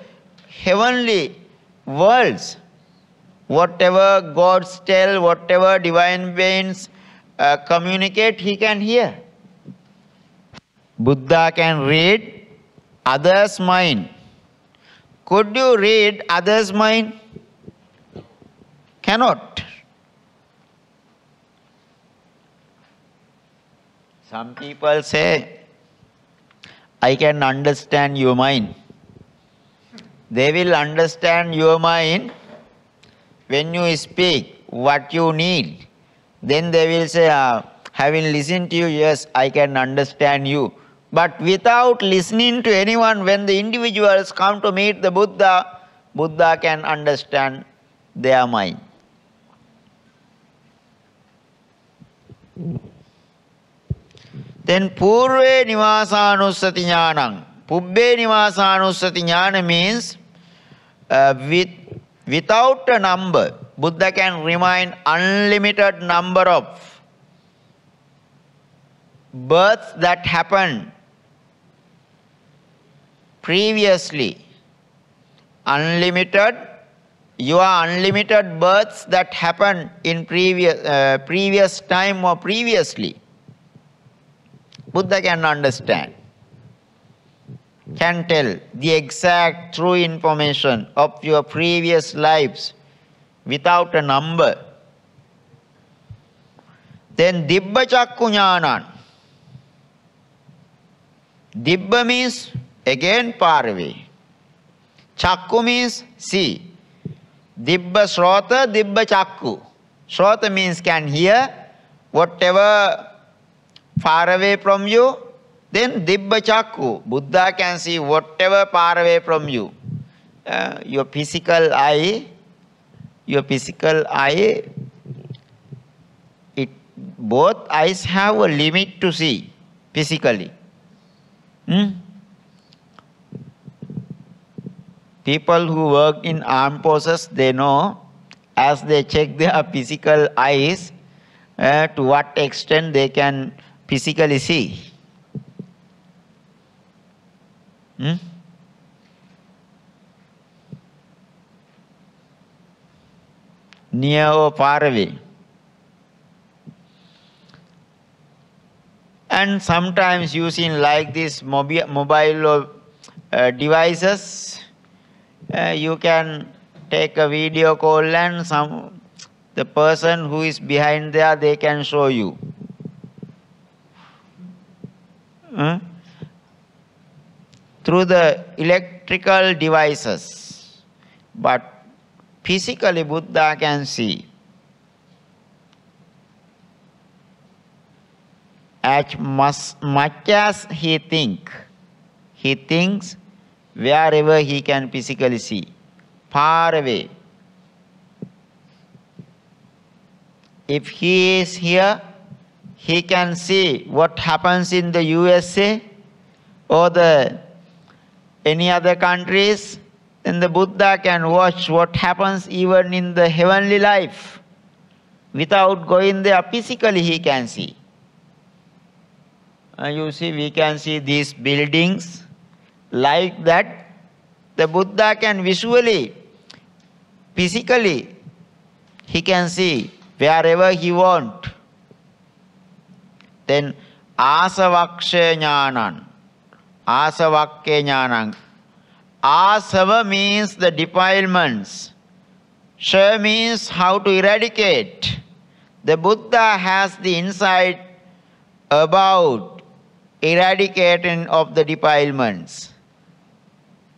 A: heavenly worlds. Whatever gods tell, whatever divine beings communicate, he can hear. Buddha can read others' mind. Could you read others' mind? Cannot. Some people say, I can understand your mind. They will understand your mind when you speak what you need. Then they will say, having listened to you, yes, I can understand you. But without listening to anyone, when the individuals come to meet the Buddha, Buddha can understand their mind. Then Purve Nivasanussati Jnanam. Pubbe Nivasanussati Jnana means without a number. Buddha can remind unlimited number of births that happened previously. Unlimited, your unlimited births that happened in previous time or previously. Buddha can understand, can tell the exact true information of your previous lives without a number. Then Dibba Chakku Jnanam. Dibba means again far away. Chakku means see. Dibba Shrota, Dibba Chakku. Shrota means can hear whatever far away from you. Then Dibba Chakku. Buddha can see whatever far away from you. Your physical eye, both eyes have a limit to see physically. People who work in armed forces, they know as they check their physical eyes to what extent they can physically see. Near or far away. And sometimes using like this mobile devices, you can take a video call and the person who is behind there, they can show you. Through the electrical devices. But physically Buddha can see. As much as he thinks wherever he can physically see, far away. If he is here, he can see what happens in the USA or any other countries. Then the Buddha can watch what happens even in the heavenly life. Without going there, physically he can see. You see, we can see these buildings like that. The Buddha can visually, physically, he can see wherever he wants. Then Asavaksha Jnanam. Asavakke Jnanam. Asava means the defilements. Sha means how to eradicate. The Buddha has the insight about eradicating of the defilements.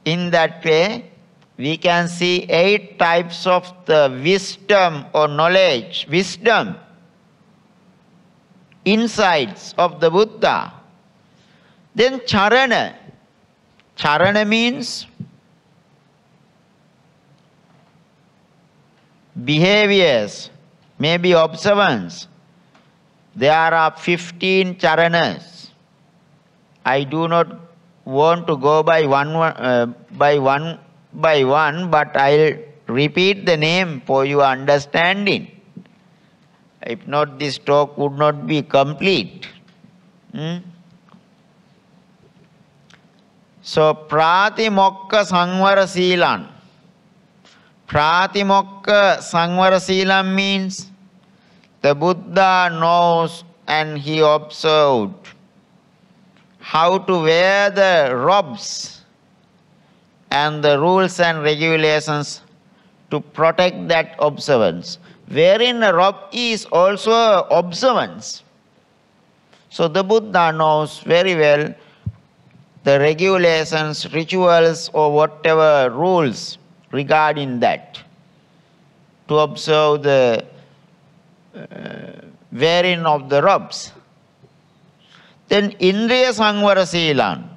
A: In that way, we can see 8 types of the wisdom or knowledge, insights of the Buddha. Then charana. Charana means behaviors, maybe observance. There are 15 charanas. I do not want to go by one by one, but I'll repeat the name for your understanding. If not, this talk would not be complete. So, Pratimokka Sangvara Silan. Pratimokka Sangvara Silan means the Buddha knows and he observed how to wear the robes and the rules and regulations to protect that observance. Wherein a robe is also observance. So the Buddha knows very well the regulations, rituals, or whatever rules regarding that to observe the wearing of the robes. Then Indriya Sangvara Silan.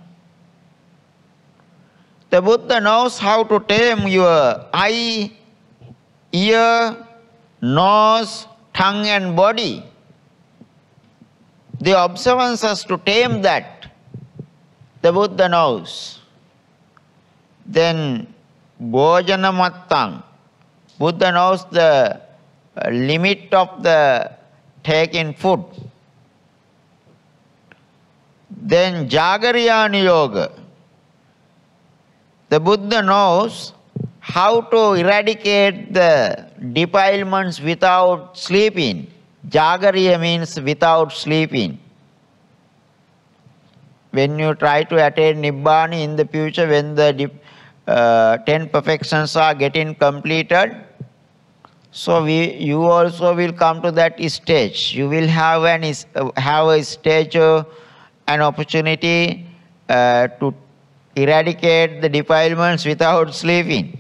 A: The Buddha knows how to tame your eye, ear, nose, tongue and body. The observances to tame that, the Buddha knows. Then Bhojana Mattang. Buddha knows the limit of the taking food. Then Jagariyana Yoga. The Buddha knows how to eradicate the defilements without sleeping. Jagariya means without sleeping. When you try to attain Nibbana in the future, when the 10 perfections are getting completed, so you also will come to that stage. You will have a stage, an opportunity to eradicate the defilements without sleeping.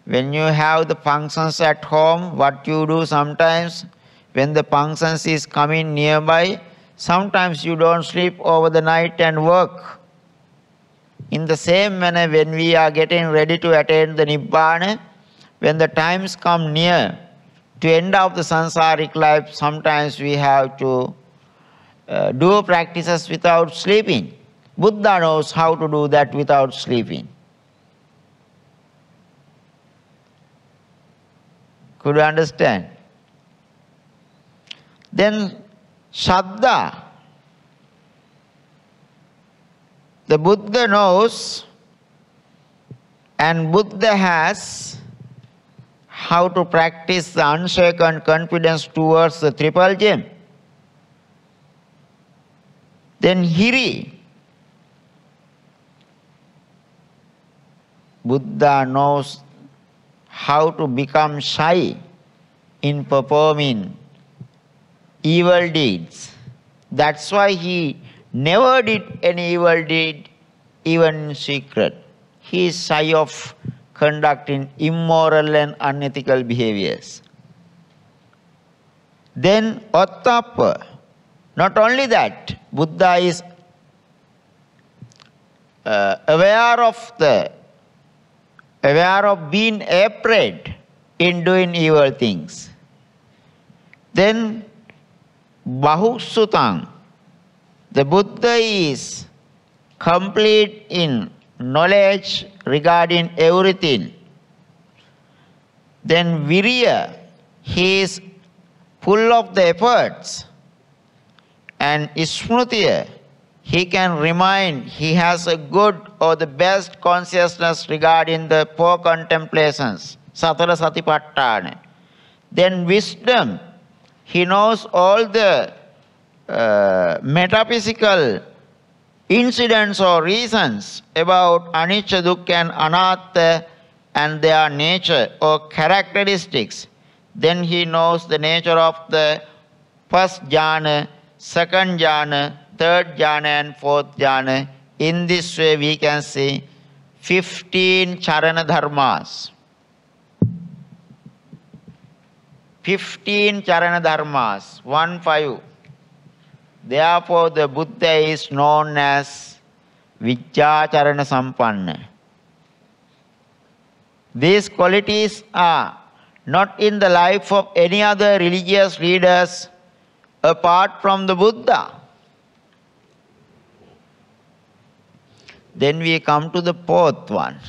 A: When you have the functions at home, what you do sometimes, when the functions is coming nearby, sometimes you don't sleep over the night and work. In the same manner, when we are getting ready to attain the Nibbana, when the times come near to end of the samsaric life, sometimes we have to do practices without sleeping. Buddha knows how to do that without sleeping. Could you understand? Then Shraddha. The Buddha knows and Buddha has how to practice the unshaken confidence towards the triple gem. Then Hiri. Buddha knows how to become shy in performing evil deeds. That's why he never did any evil deed, even in secret. He is shy of conducting immoral and unethical behaviors. Then Ottappa. Not only that, Buddha is aware of being afraid in doing evil things. Then Bahusutang. The Buddha is complete in knowledge regarding everything. Then Virya. He is full of the efforts. And Smrutiya. He can remind, he has a good or the best consciousness regarding the four contemplations, Satara Satipatthana. Then wisdom, he knows all the metaphysical incidents or reasons about anicca, dukkha and anatta and their nature or characteristics. Then he knows the nature of the first jhana, second jhana, third jhana and fourth jhana. In this way we can see 15 charana dharmas. 15 charana dharmas, 1-5. Therefore the Buddha is known as Vijja-carana-sampanno. These qualities are not in the life of any other religious leaders apart from the Buddha. Then we come to the fourth one.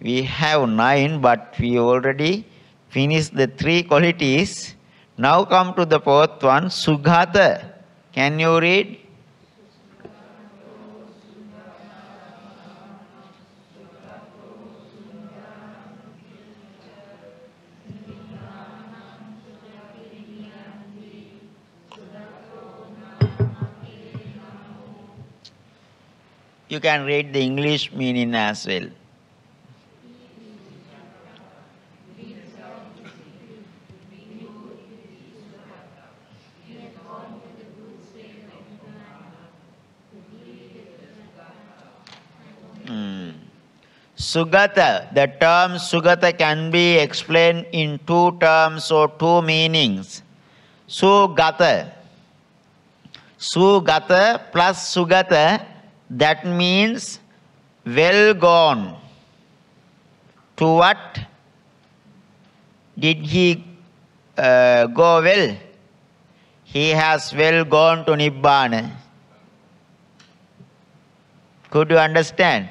A: We have 9, but we already finished the 3 qualities. Now come to the 4th one, Sugata. Can you read? You can read the English meaning as well. Sugata, the term Sugata can be explained in 2 terms or 2 meanings. Sugata. Sugata plus Sugata, that means well gone. To what did he go well? He has well gone to Nibbana. Could you understand?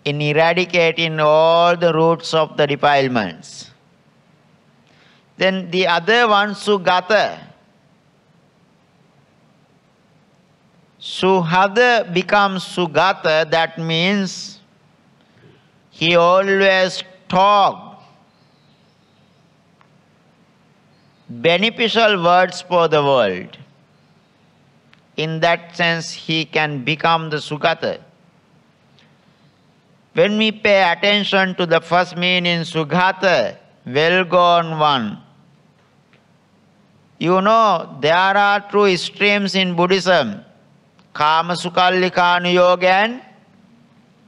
A: In eradicating all the roots of the defilements. Then the other one, Sugata. Suhada becomes Sugata, that means he always talked beneficial words for the world. In that sense, he can become the Sugata. When we pay attention to the first meaning, Sugata, well gone one, you know there are 2 streams in Buddhism, Kama Sukallika Yoga and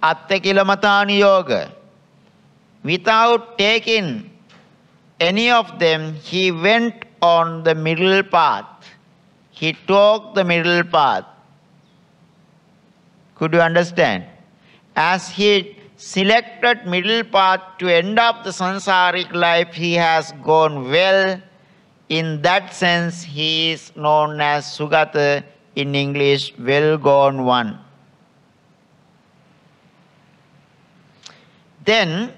A: Atthakilamattha Yoga. Without taking any of them, he went on the middle path. He took the middle path. Could you understand? As he selected middle path to end up the sansaric life, he has gone well. In that sense, he is known as Sugata, in English, well gone one. Then,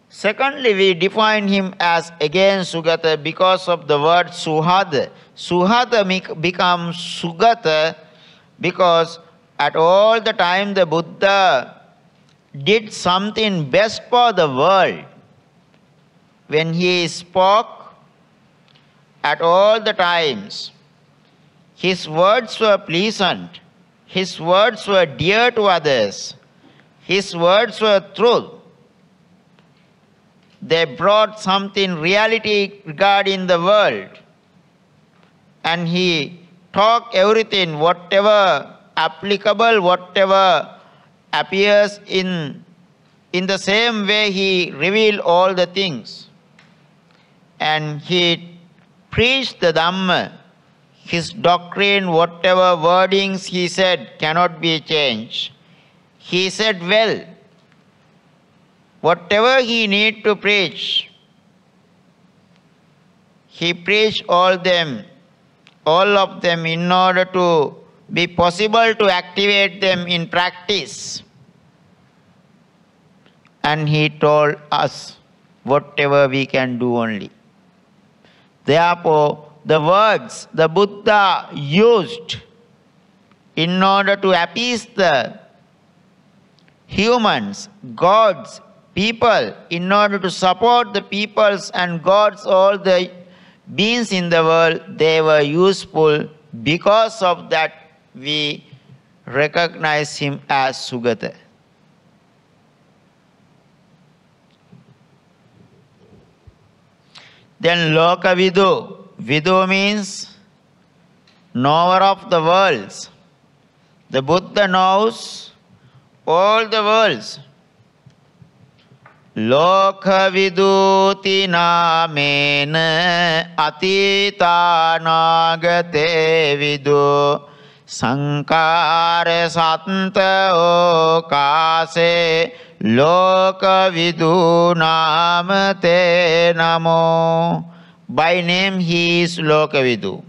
A: secondly, we define him as again Sugata because of the word Suhada. Suhada becomes Sugata because at all the time the Buddha did something best for the world. When he spoke, at all the times, his words were pleasant, his words were dear to others, his words were truth. They brought something reality regarding the world. And he talked everything, whatever applicable, whatever appears in the same way he revealed all the things. And he preached the Dhamma. His doctrine, whatever wordings he said, cannot be changed. He said, well, whatever he need to preach, he preached all of them in order to be possible to activate them in practice. And he told us whatever we can do only. Therefore, the words the Buddha used in order to appease the humans, gods, people, in order to support the peoples and gods, all the beings in the world, they were useful. Because of that, we recognize him as Sugata. Then Lokavidu. Vidu means knower of the worlds. The Buddha knows all the worlds. Lokaviduti namena atita nagate vidu sankara satta okase Lokavidu namate namo. By name he is Lokavidu.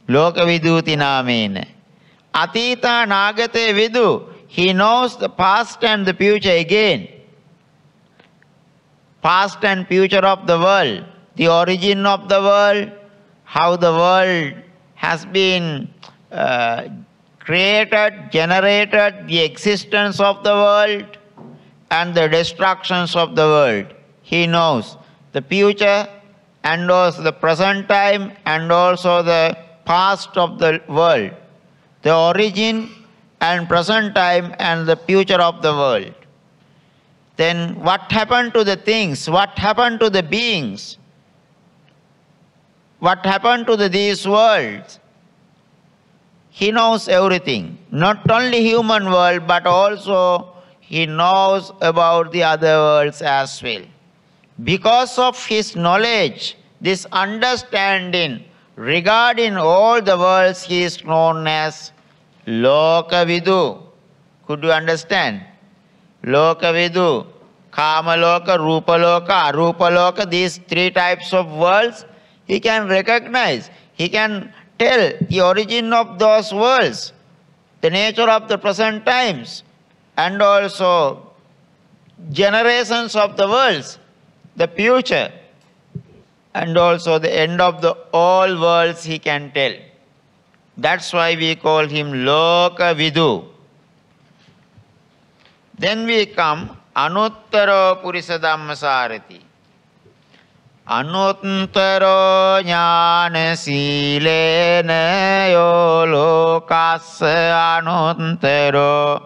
A: Lokaviduti namena. Atita nagate vidu. He knows the past and the future again. Past and future of the world, the origin of the world, how the world has been created, generated, the existence of the world, and the destructions of the world. He knows the future and also the present time and also the past of the world, the origin and present time and the future of the world. Then what happened to the things? What happened to the beings? What happened to these worlds? He knows everything. Not only human world, but also he knows about the other worlds as well. Because of his knowledge, this understanding regarding all the worlds, he is known as Lokavidu. Could you understand? Lokavidu, Kamaloka, Rupaloka, Arupaloka, these three types of worlds, he can recognize. He can tell the origin of those worlds, the nature of the present times, and also generations of the worlds, the future, and also the end of the all worlds he can tell. That's why we call him Lokavidu. Then we come Anuttaro Purisa Dhammasarati. Anuttaro jnana silena yo lokassa anuttaro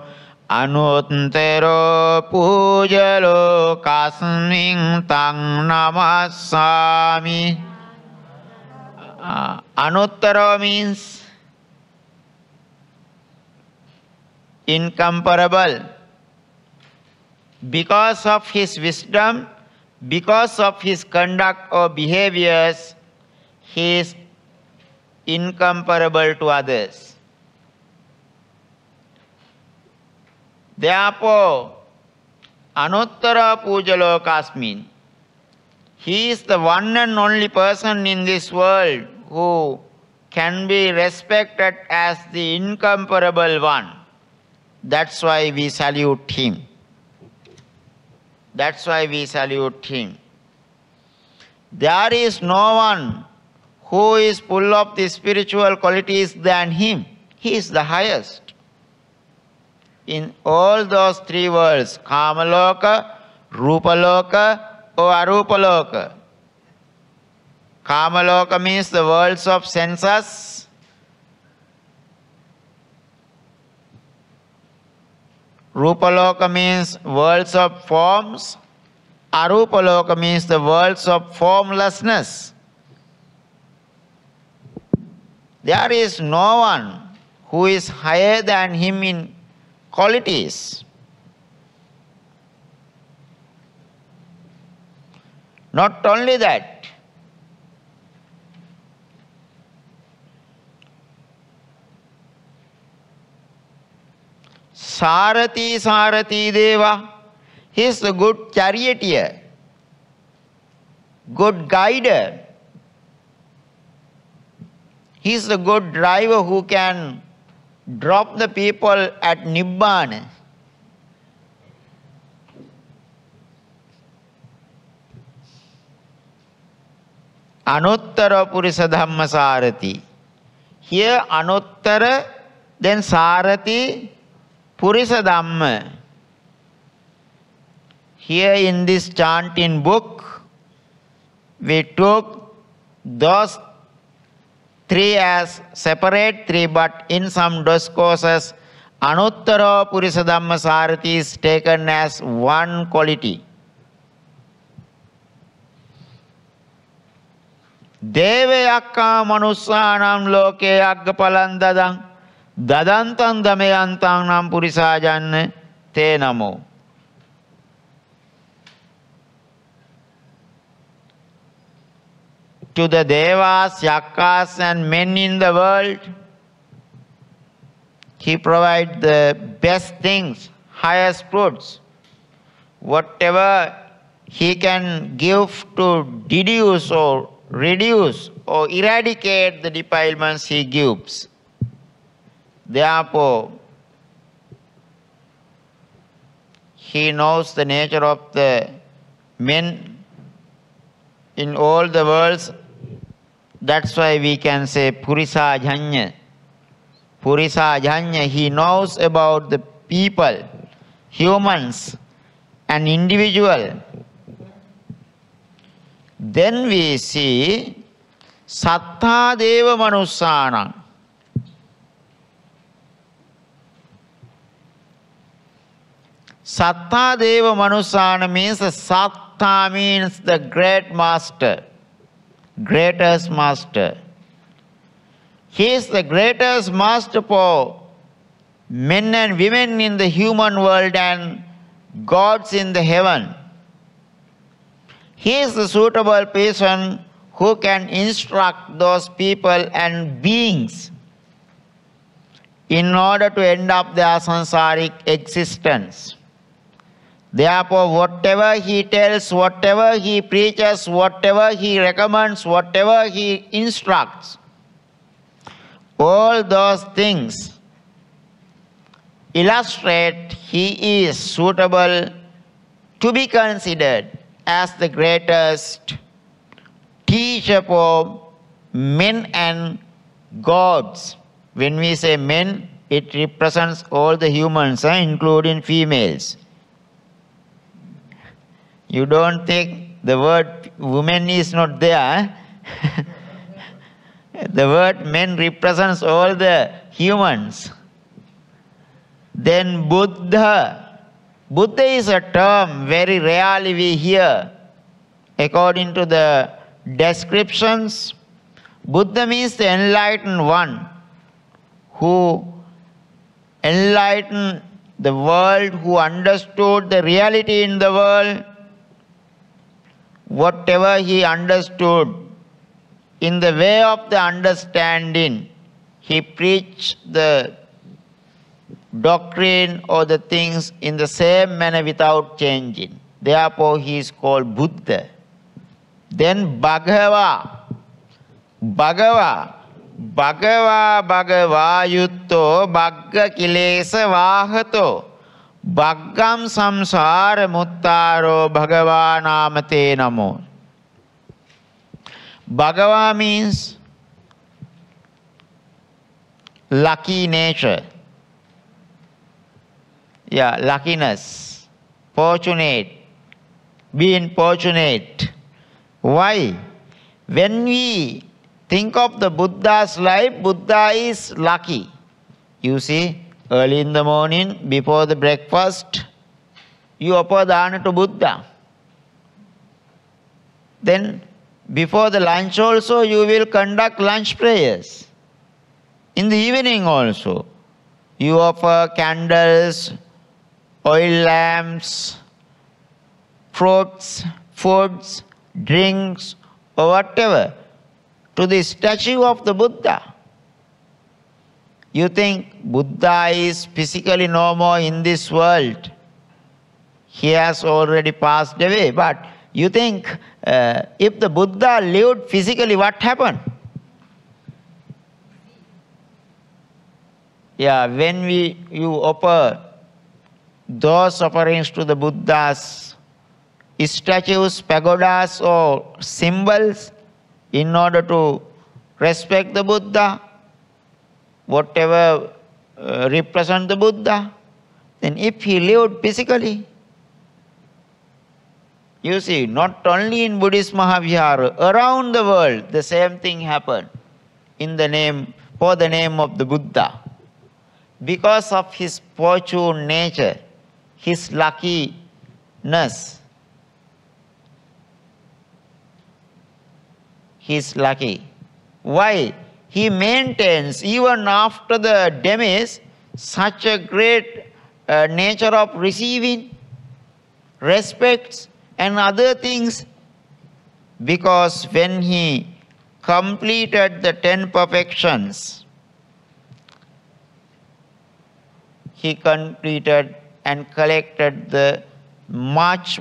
A: anuttaro puja lokasmin tang namassami. Anuttaro means incomparable. Because of his wisdom, because of his conduct or behaviors, he is incomparable to others. Therefore, Anuttara Pujalokasmin, he is the one and only person in this world who can be respected as the incomparable one. That's why we salute him. That's why we salute him. There is no one who is full of the spiritual qualities than him. He is the highest. In all those three worlds, Kamaloka, Rupaloka, or Arupaloka. Kamaloka means the worlds of senses. Rupaloka means worlds of forms. Arupaloka means the worlds of formlessness. There is no one who is higher than him in qualities. Not only that, Sarati Deva, he is the good charioteer, good guider. He is the good driver who can drop the people at Nibbana. Anuttara Purisa Dhamma Sarati. Here Anuttara, then Sarati, Purisa Dhamma. Here in this chanting book, we took those three as separate three, but in some discourses, Anuttara Purisa Dhamma Sarati is taken as one quality. Devayakka manussanam loke aggapalam dadang dadantam damayantam nam purisajanne te namo. To the devas, yakkas and men in the world, he provides the best things, highest fruits. Whatever he can give to deduce or reduce or eradicate the defilements, he gives. Therefore, he knows the nature of the men in all the worlds. That's why we can say Purisa Janya. Purisa Janya, he knows about the people, humans, an individual. Then we see Sattha Deva Manussanam. Sattha Deva Manussanam means Sattha means the great master, greatest master. He is the greatest master for men and women in the human world and gods in the heaven. He is the suitable person who can instruct those people and beings in order to end up their samsaric existence. Therefore, whatever he tells, whatever he preaches, whatever he recommends, whatever he instructs, all those things illustrate he is suitable to be considered as the greatest teacher for men and gods. When we say men, it represents all the humans, including females. You don't think the word woman is not there. The word men represents all the humans. Then Buddha. Buddha is a term very rarely we hear. According to the descriptions, Buddha means the enlightened one who enlightened the world, who understood the reality in the world. Whatever he understood, in the way of the understanding, he preached the doctrine or the things in the same manner without changing. Therefore, he is called Buddha. Then Bhagava. Bhagava. Bhagava Bhagava Yutto Bhagga Kilesa Vahato Bhaggam Samsara Muttaro Bhagava Namate Namo. Bhagava means lucky nature. Yeah, luckiness. Fortunate. Being fortunate. Why? When we think of the Buddha's life, Buddha is lucky. You see, early in the morning, before the breakfast, you offer dana to Buddha. Then, before the lunch also, you will conduct lunch prayers. In the evening also, you offer candles, oil lamps, fruits, foods, drinks, or whatever, to the statue of the Buddha. You think Buddha is physically no more in this world. He has already passed away. But you think if the Buddha lived physically, what happened? Yeah, when you offer those offerings to the Buddha's statues, pagodas, or symbols in order to respect the Buddha, whatever represent the Buddha, then if he lived physically, you see, not only in Buddhist Maha Vihara, around the world, the same thing happened for the name of the Buddha. Because of his fortune nature, his luckiness, he is lucky. Why? He maintains, even after the demise, such a great nature of receiving, respects, and other things, because when he completed the 10 perfections, he completed and collected the much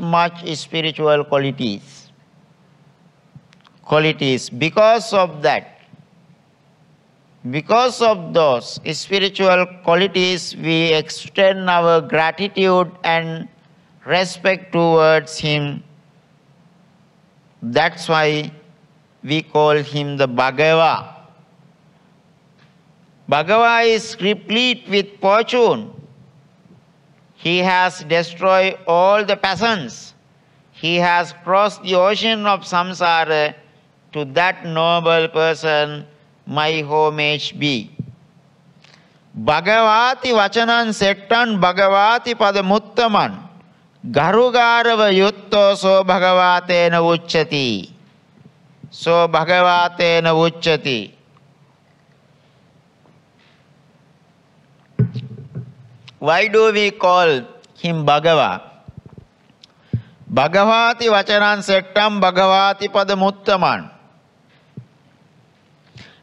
A: spiritual qualities. Because of that, because of those spiritual qualities, we extend our gratitude and respect towards him. That's why we call him the Bhagava. Bhagava is replete with fortune. He has destroyed all the passions. He has crossed the ocean of samsara. To that noble person, my homage be. Bhagavati vachanan settan bhagavati padamuttaman garugarava yutto so bhagavatena uchchati. So bhagavatena uchchati. Why do we call him Bhagava? Bhagavati vachanan settam bhagavati padamuttaman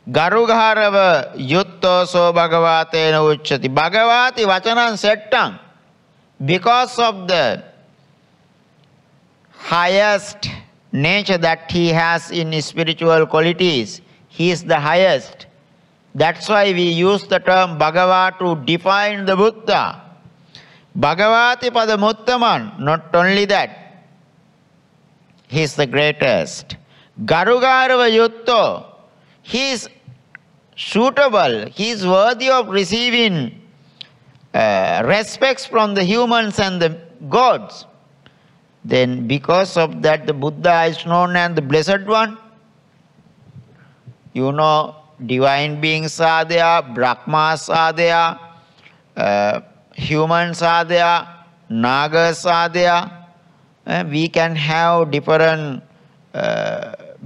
A: Garugarava yutto so bhagavatena uchchati. Bhagavati vachanan settam. Because of the highest nature that he has in spiritual qualities, he is the highest. That's why we use the term Bhagava to define the Buddha. Bhagavati padamuttaman. Not only that, he is the greatest. Garugarava yutto. He is suitable, he is worthy of receiving respects from the humans and the gods. Then because of that, the Buddha is known as the Blessed One. You know, divine beings are there, Brahmas are there, humans are there, Nagas are there. We can have different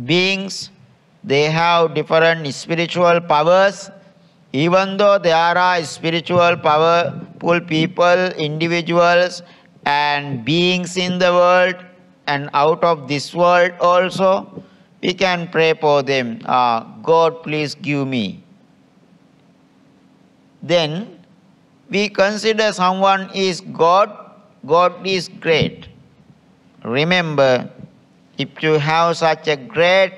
A: beings. They have different spiritual powers. Even though there are spiritual powerful people, individuals and beings in the world and out of this world also, we can pray for them. God, please give me. Then we consider someone is God, God is great. Remember, if you have such a great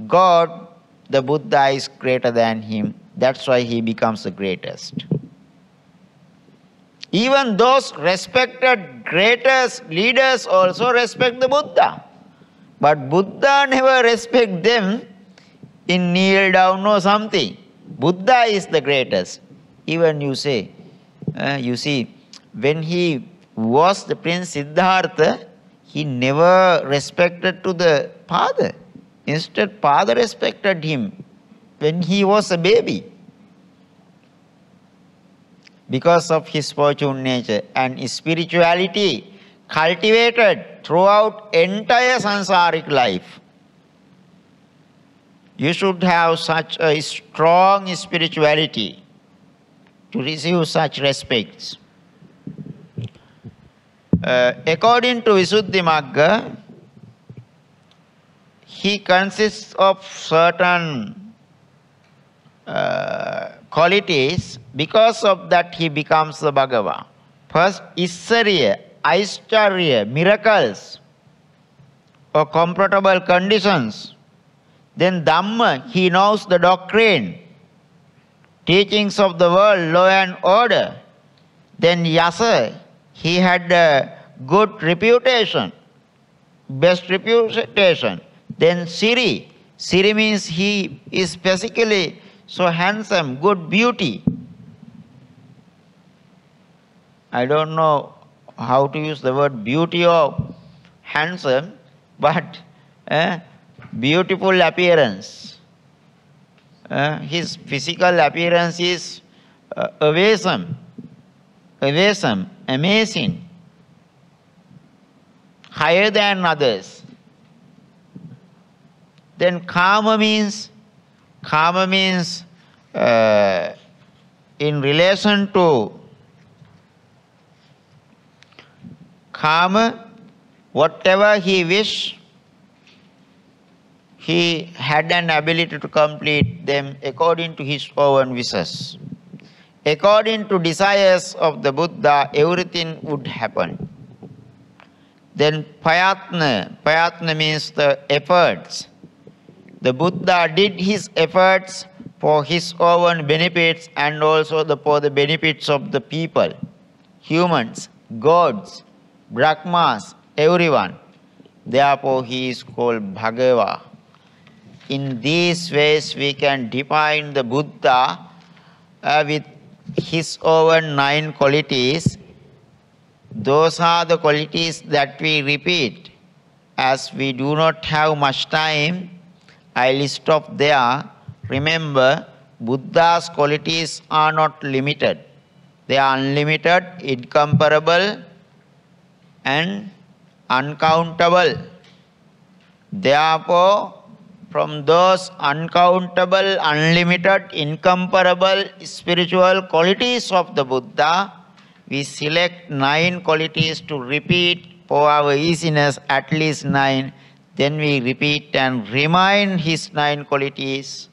A: God, the Buddha is greater than him. That's why he becomes the greatest. Even those respected greatest leaders also respect the Buddha. But Buddha never respect them in kneel down or something. Buddha is the greatest. Even you see, when he was the Prince Siddhartha, he never respected to the father. Instead, father respected him when he was a baby because of his fortune nature and spirituality cultivated throughout entire sansaric life. You should have such a strong spirituality to receive such respects. According to Visuddhimagga, he consists of certain qualities. Because of that, he becomes the Bhagava. First, Issariya, Aishcharya, miracles or comfortable conditions. Then Dhamma, he knows the doctrine, teachings of the world, law and order. Then Yasa, he had a good reputation, best reputation. Then Siri, Siri means he is physically so handsome, good beauty. I don't know how to use the word beauty or handsome, but beautiful appearance. His physical appearance is awesome, amazing, higher than others. Then karma means in relation to karma, whatever he wished, he had an ability to complete them according to his own wishes. According to desires of the Buddha, everything would happen. Then payatna means the efforts. The Buddha did his efforts for his own benefits and also for the benefits of the people, humans, gods, Brahmas, everyone. Therefore, he is called Bhagava. In these ways, we can define the Buddha with his over 9 qualities. Those are the qualities that we repeat. As we do not have much time, I'll stop there. Remember, Buddha's qualities are not limited. They are unlimited, incomparable, and uncountable. Therefore, from those uncountable, unlimited, incomparable spiritual qualities of the Buddha, we select 9 qualities to repeat for our easiness, at least 9. Then we repeat and remind his 9 qualities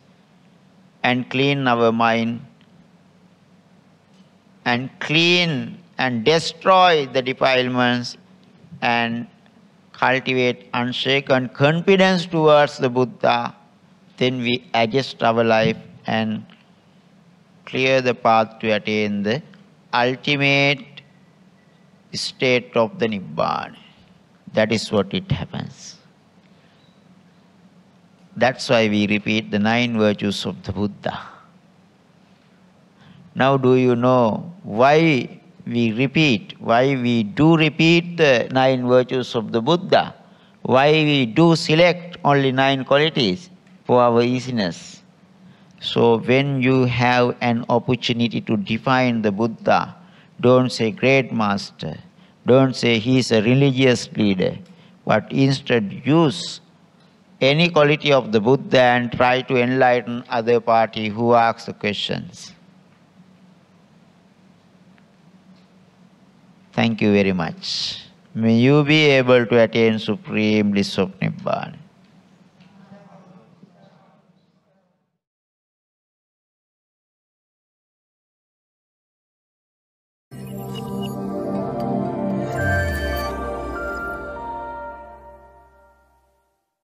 A: and clean our mind and clean and destroy the defilements and cultivate unshaken confidence towards the Buddha. Then we adjust our life and clear the path to attain the ultimate state of the Nibbana. That is what it happens. That's why we repeat the 9 virtues of the Buddha. Now do you know why we do repeat the 9 virtues of the Buddha? Why we do select only 9 qualities for our easiness? So when you have an opportunity to define the Buddha, don't say great master, don't say he is a religious leader, but instead use any quality of the Buddha and try to enlighten other party who asks the questions. Thank you very much. May you be able to attain supreme bliss of Nibbana.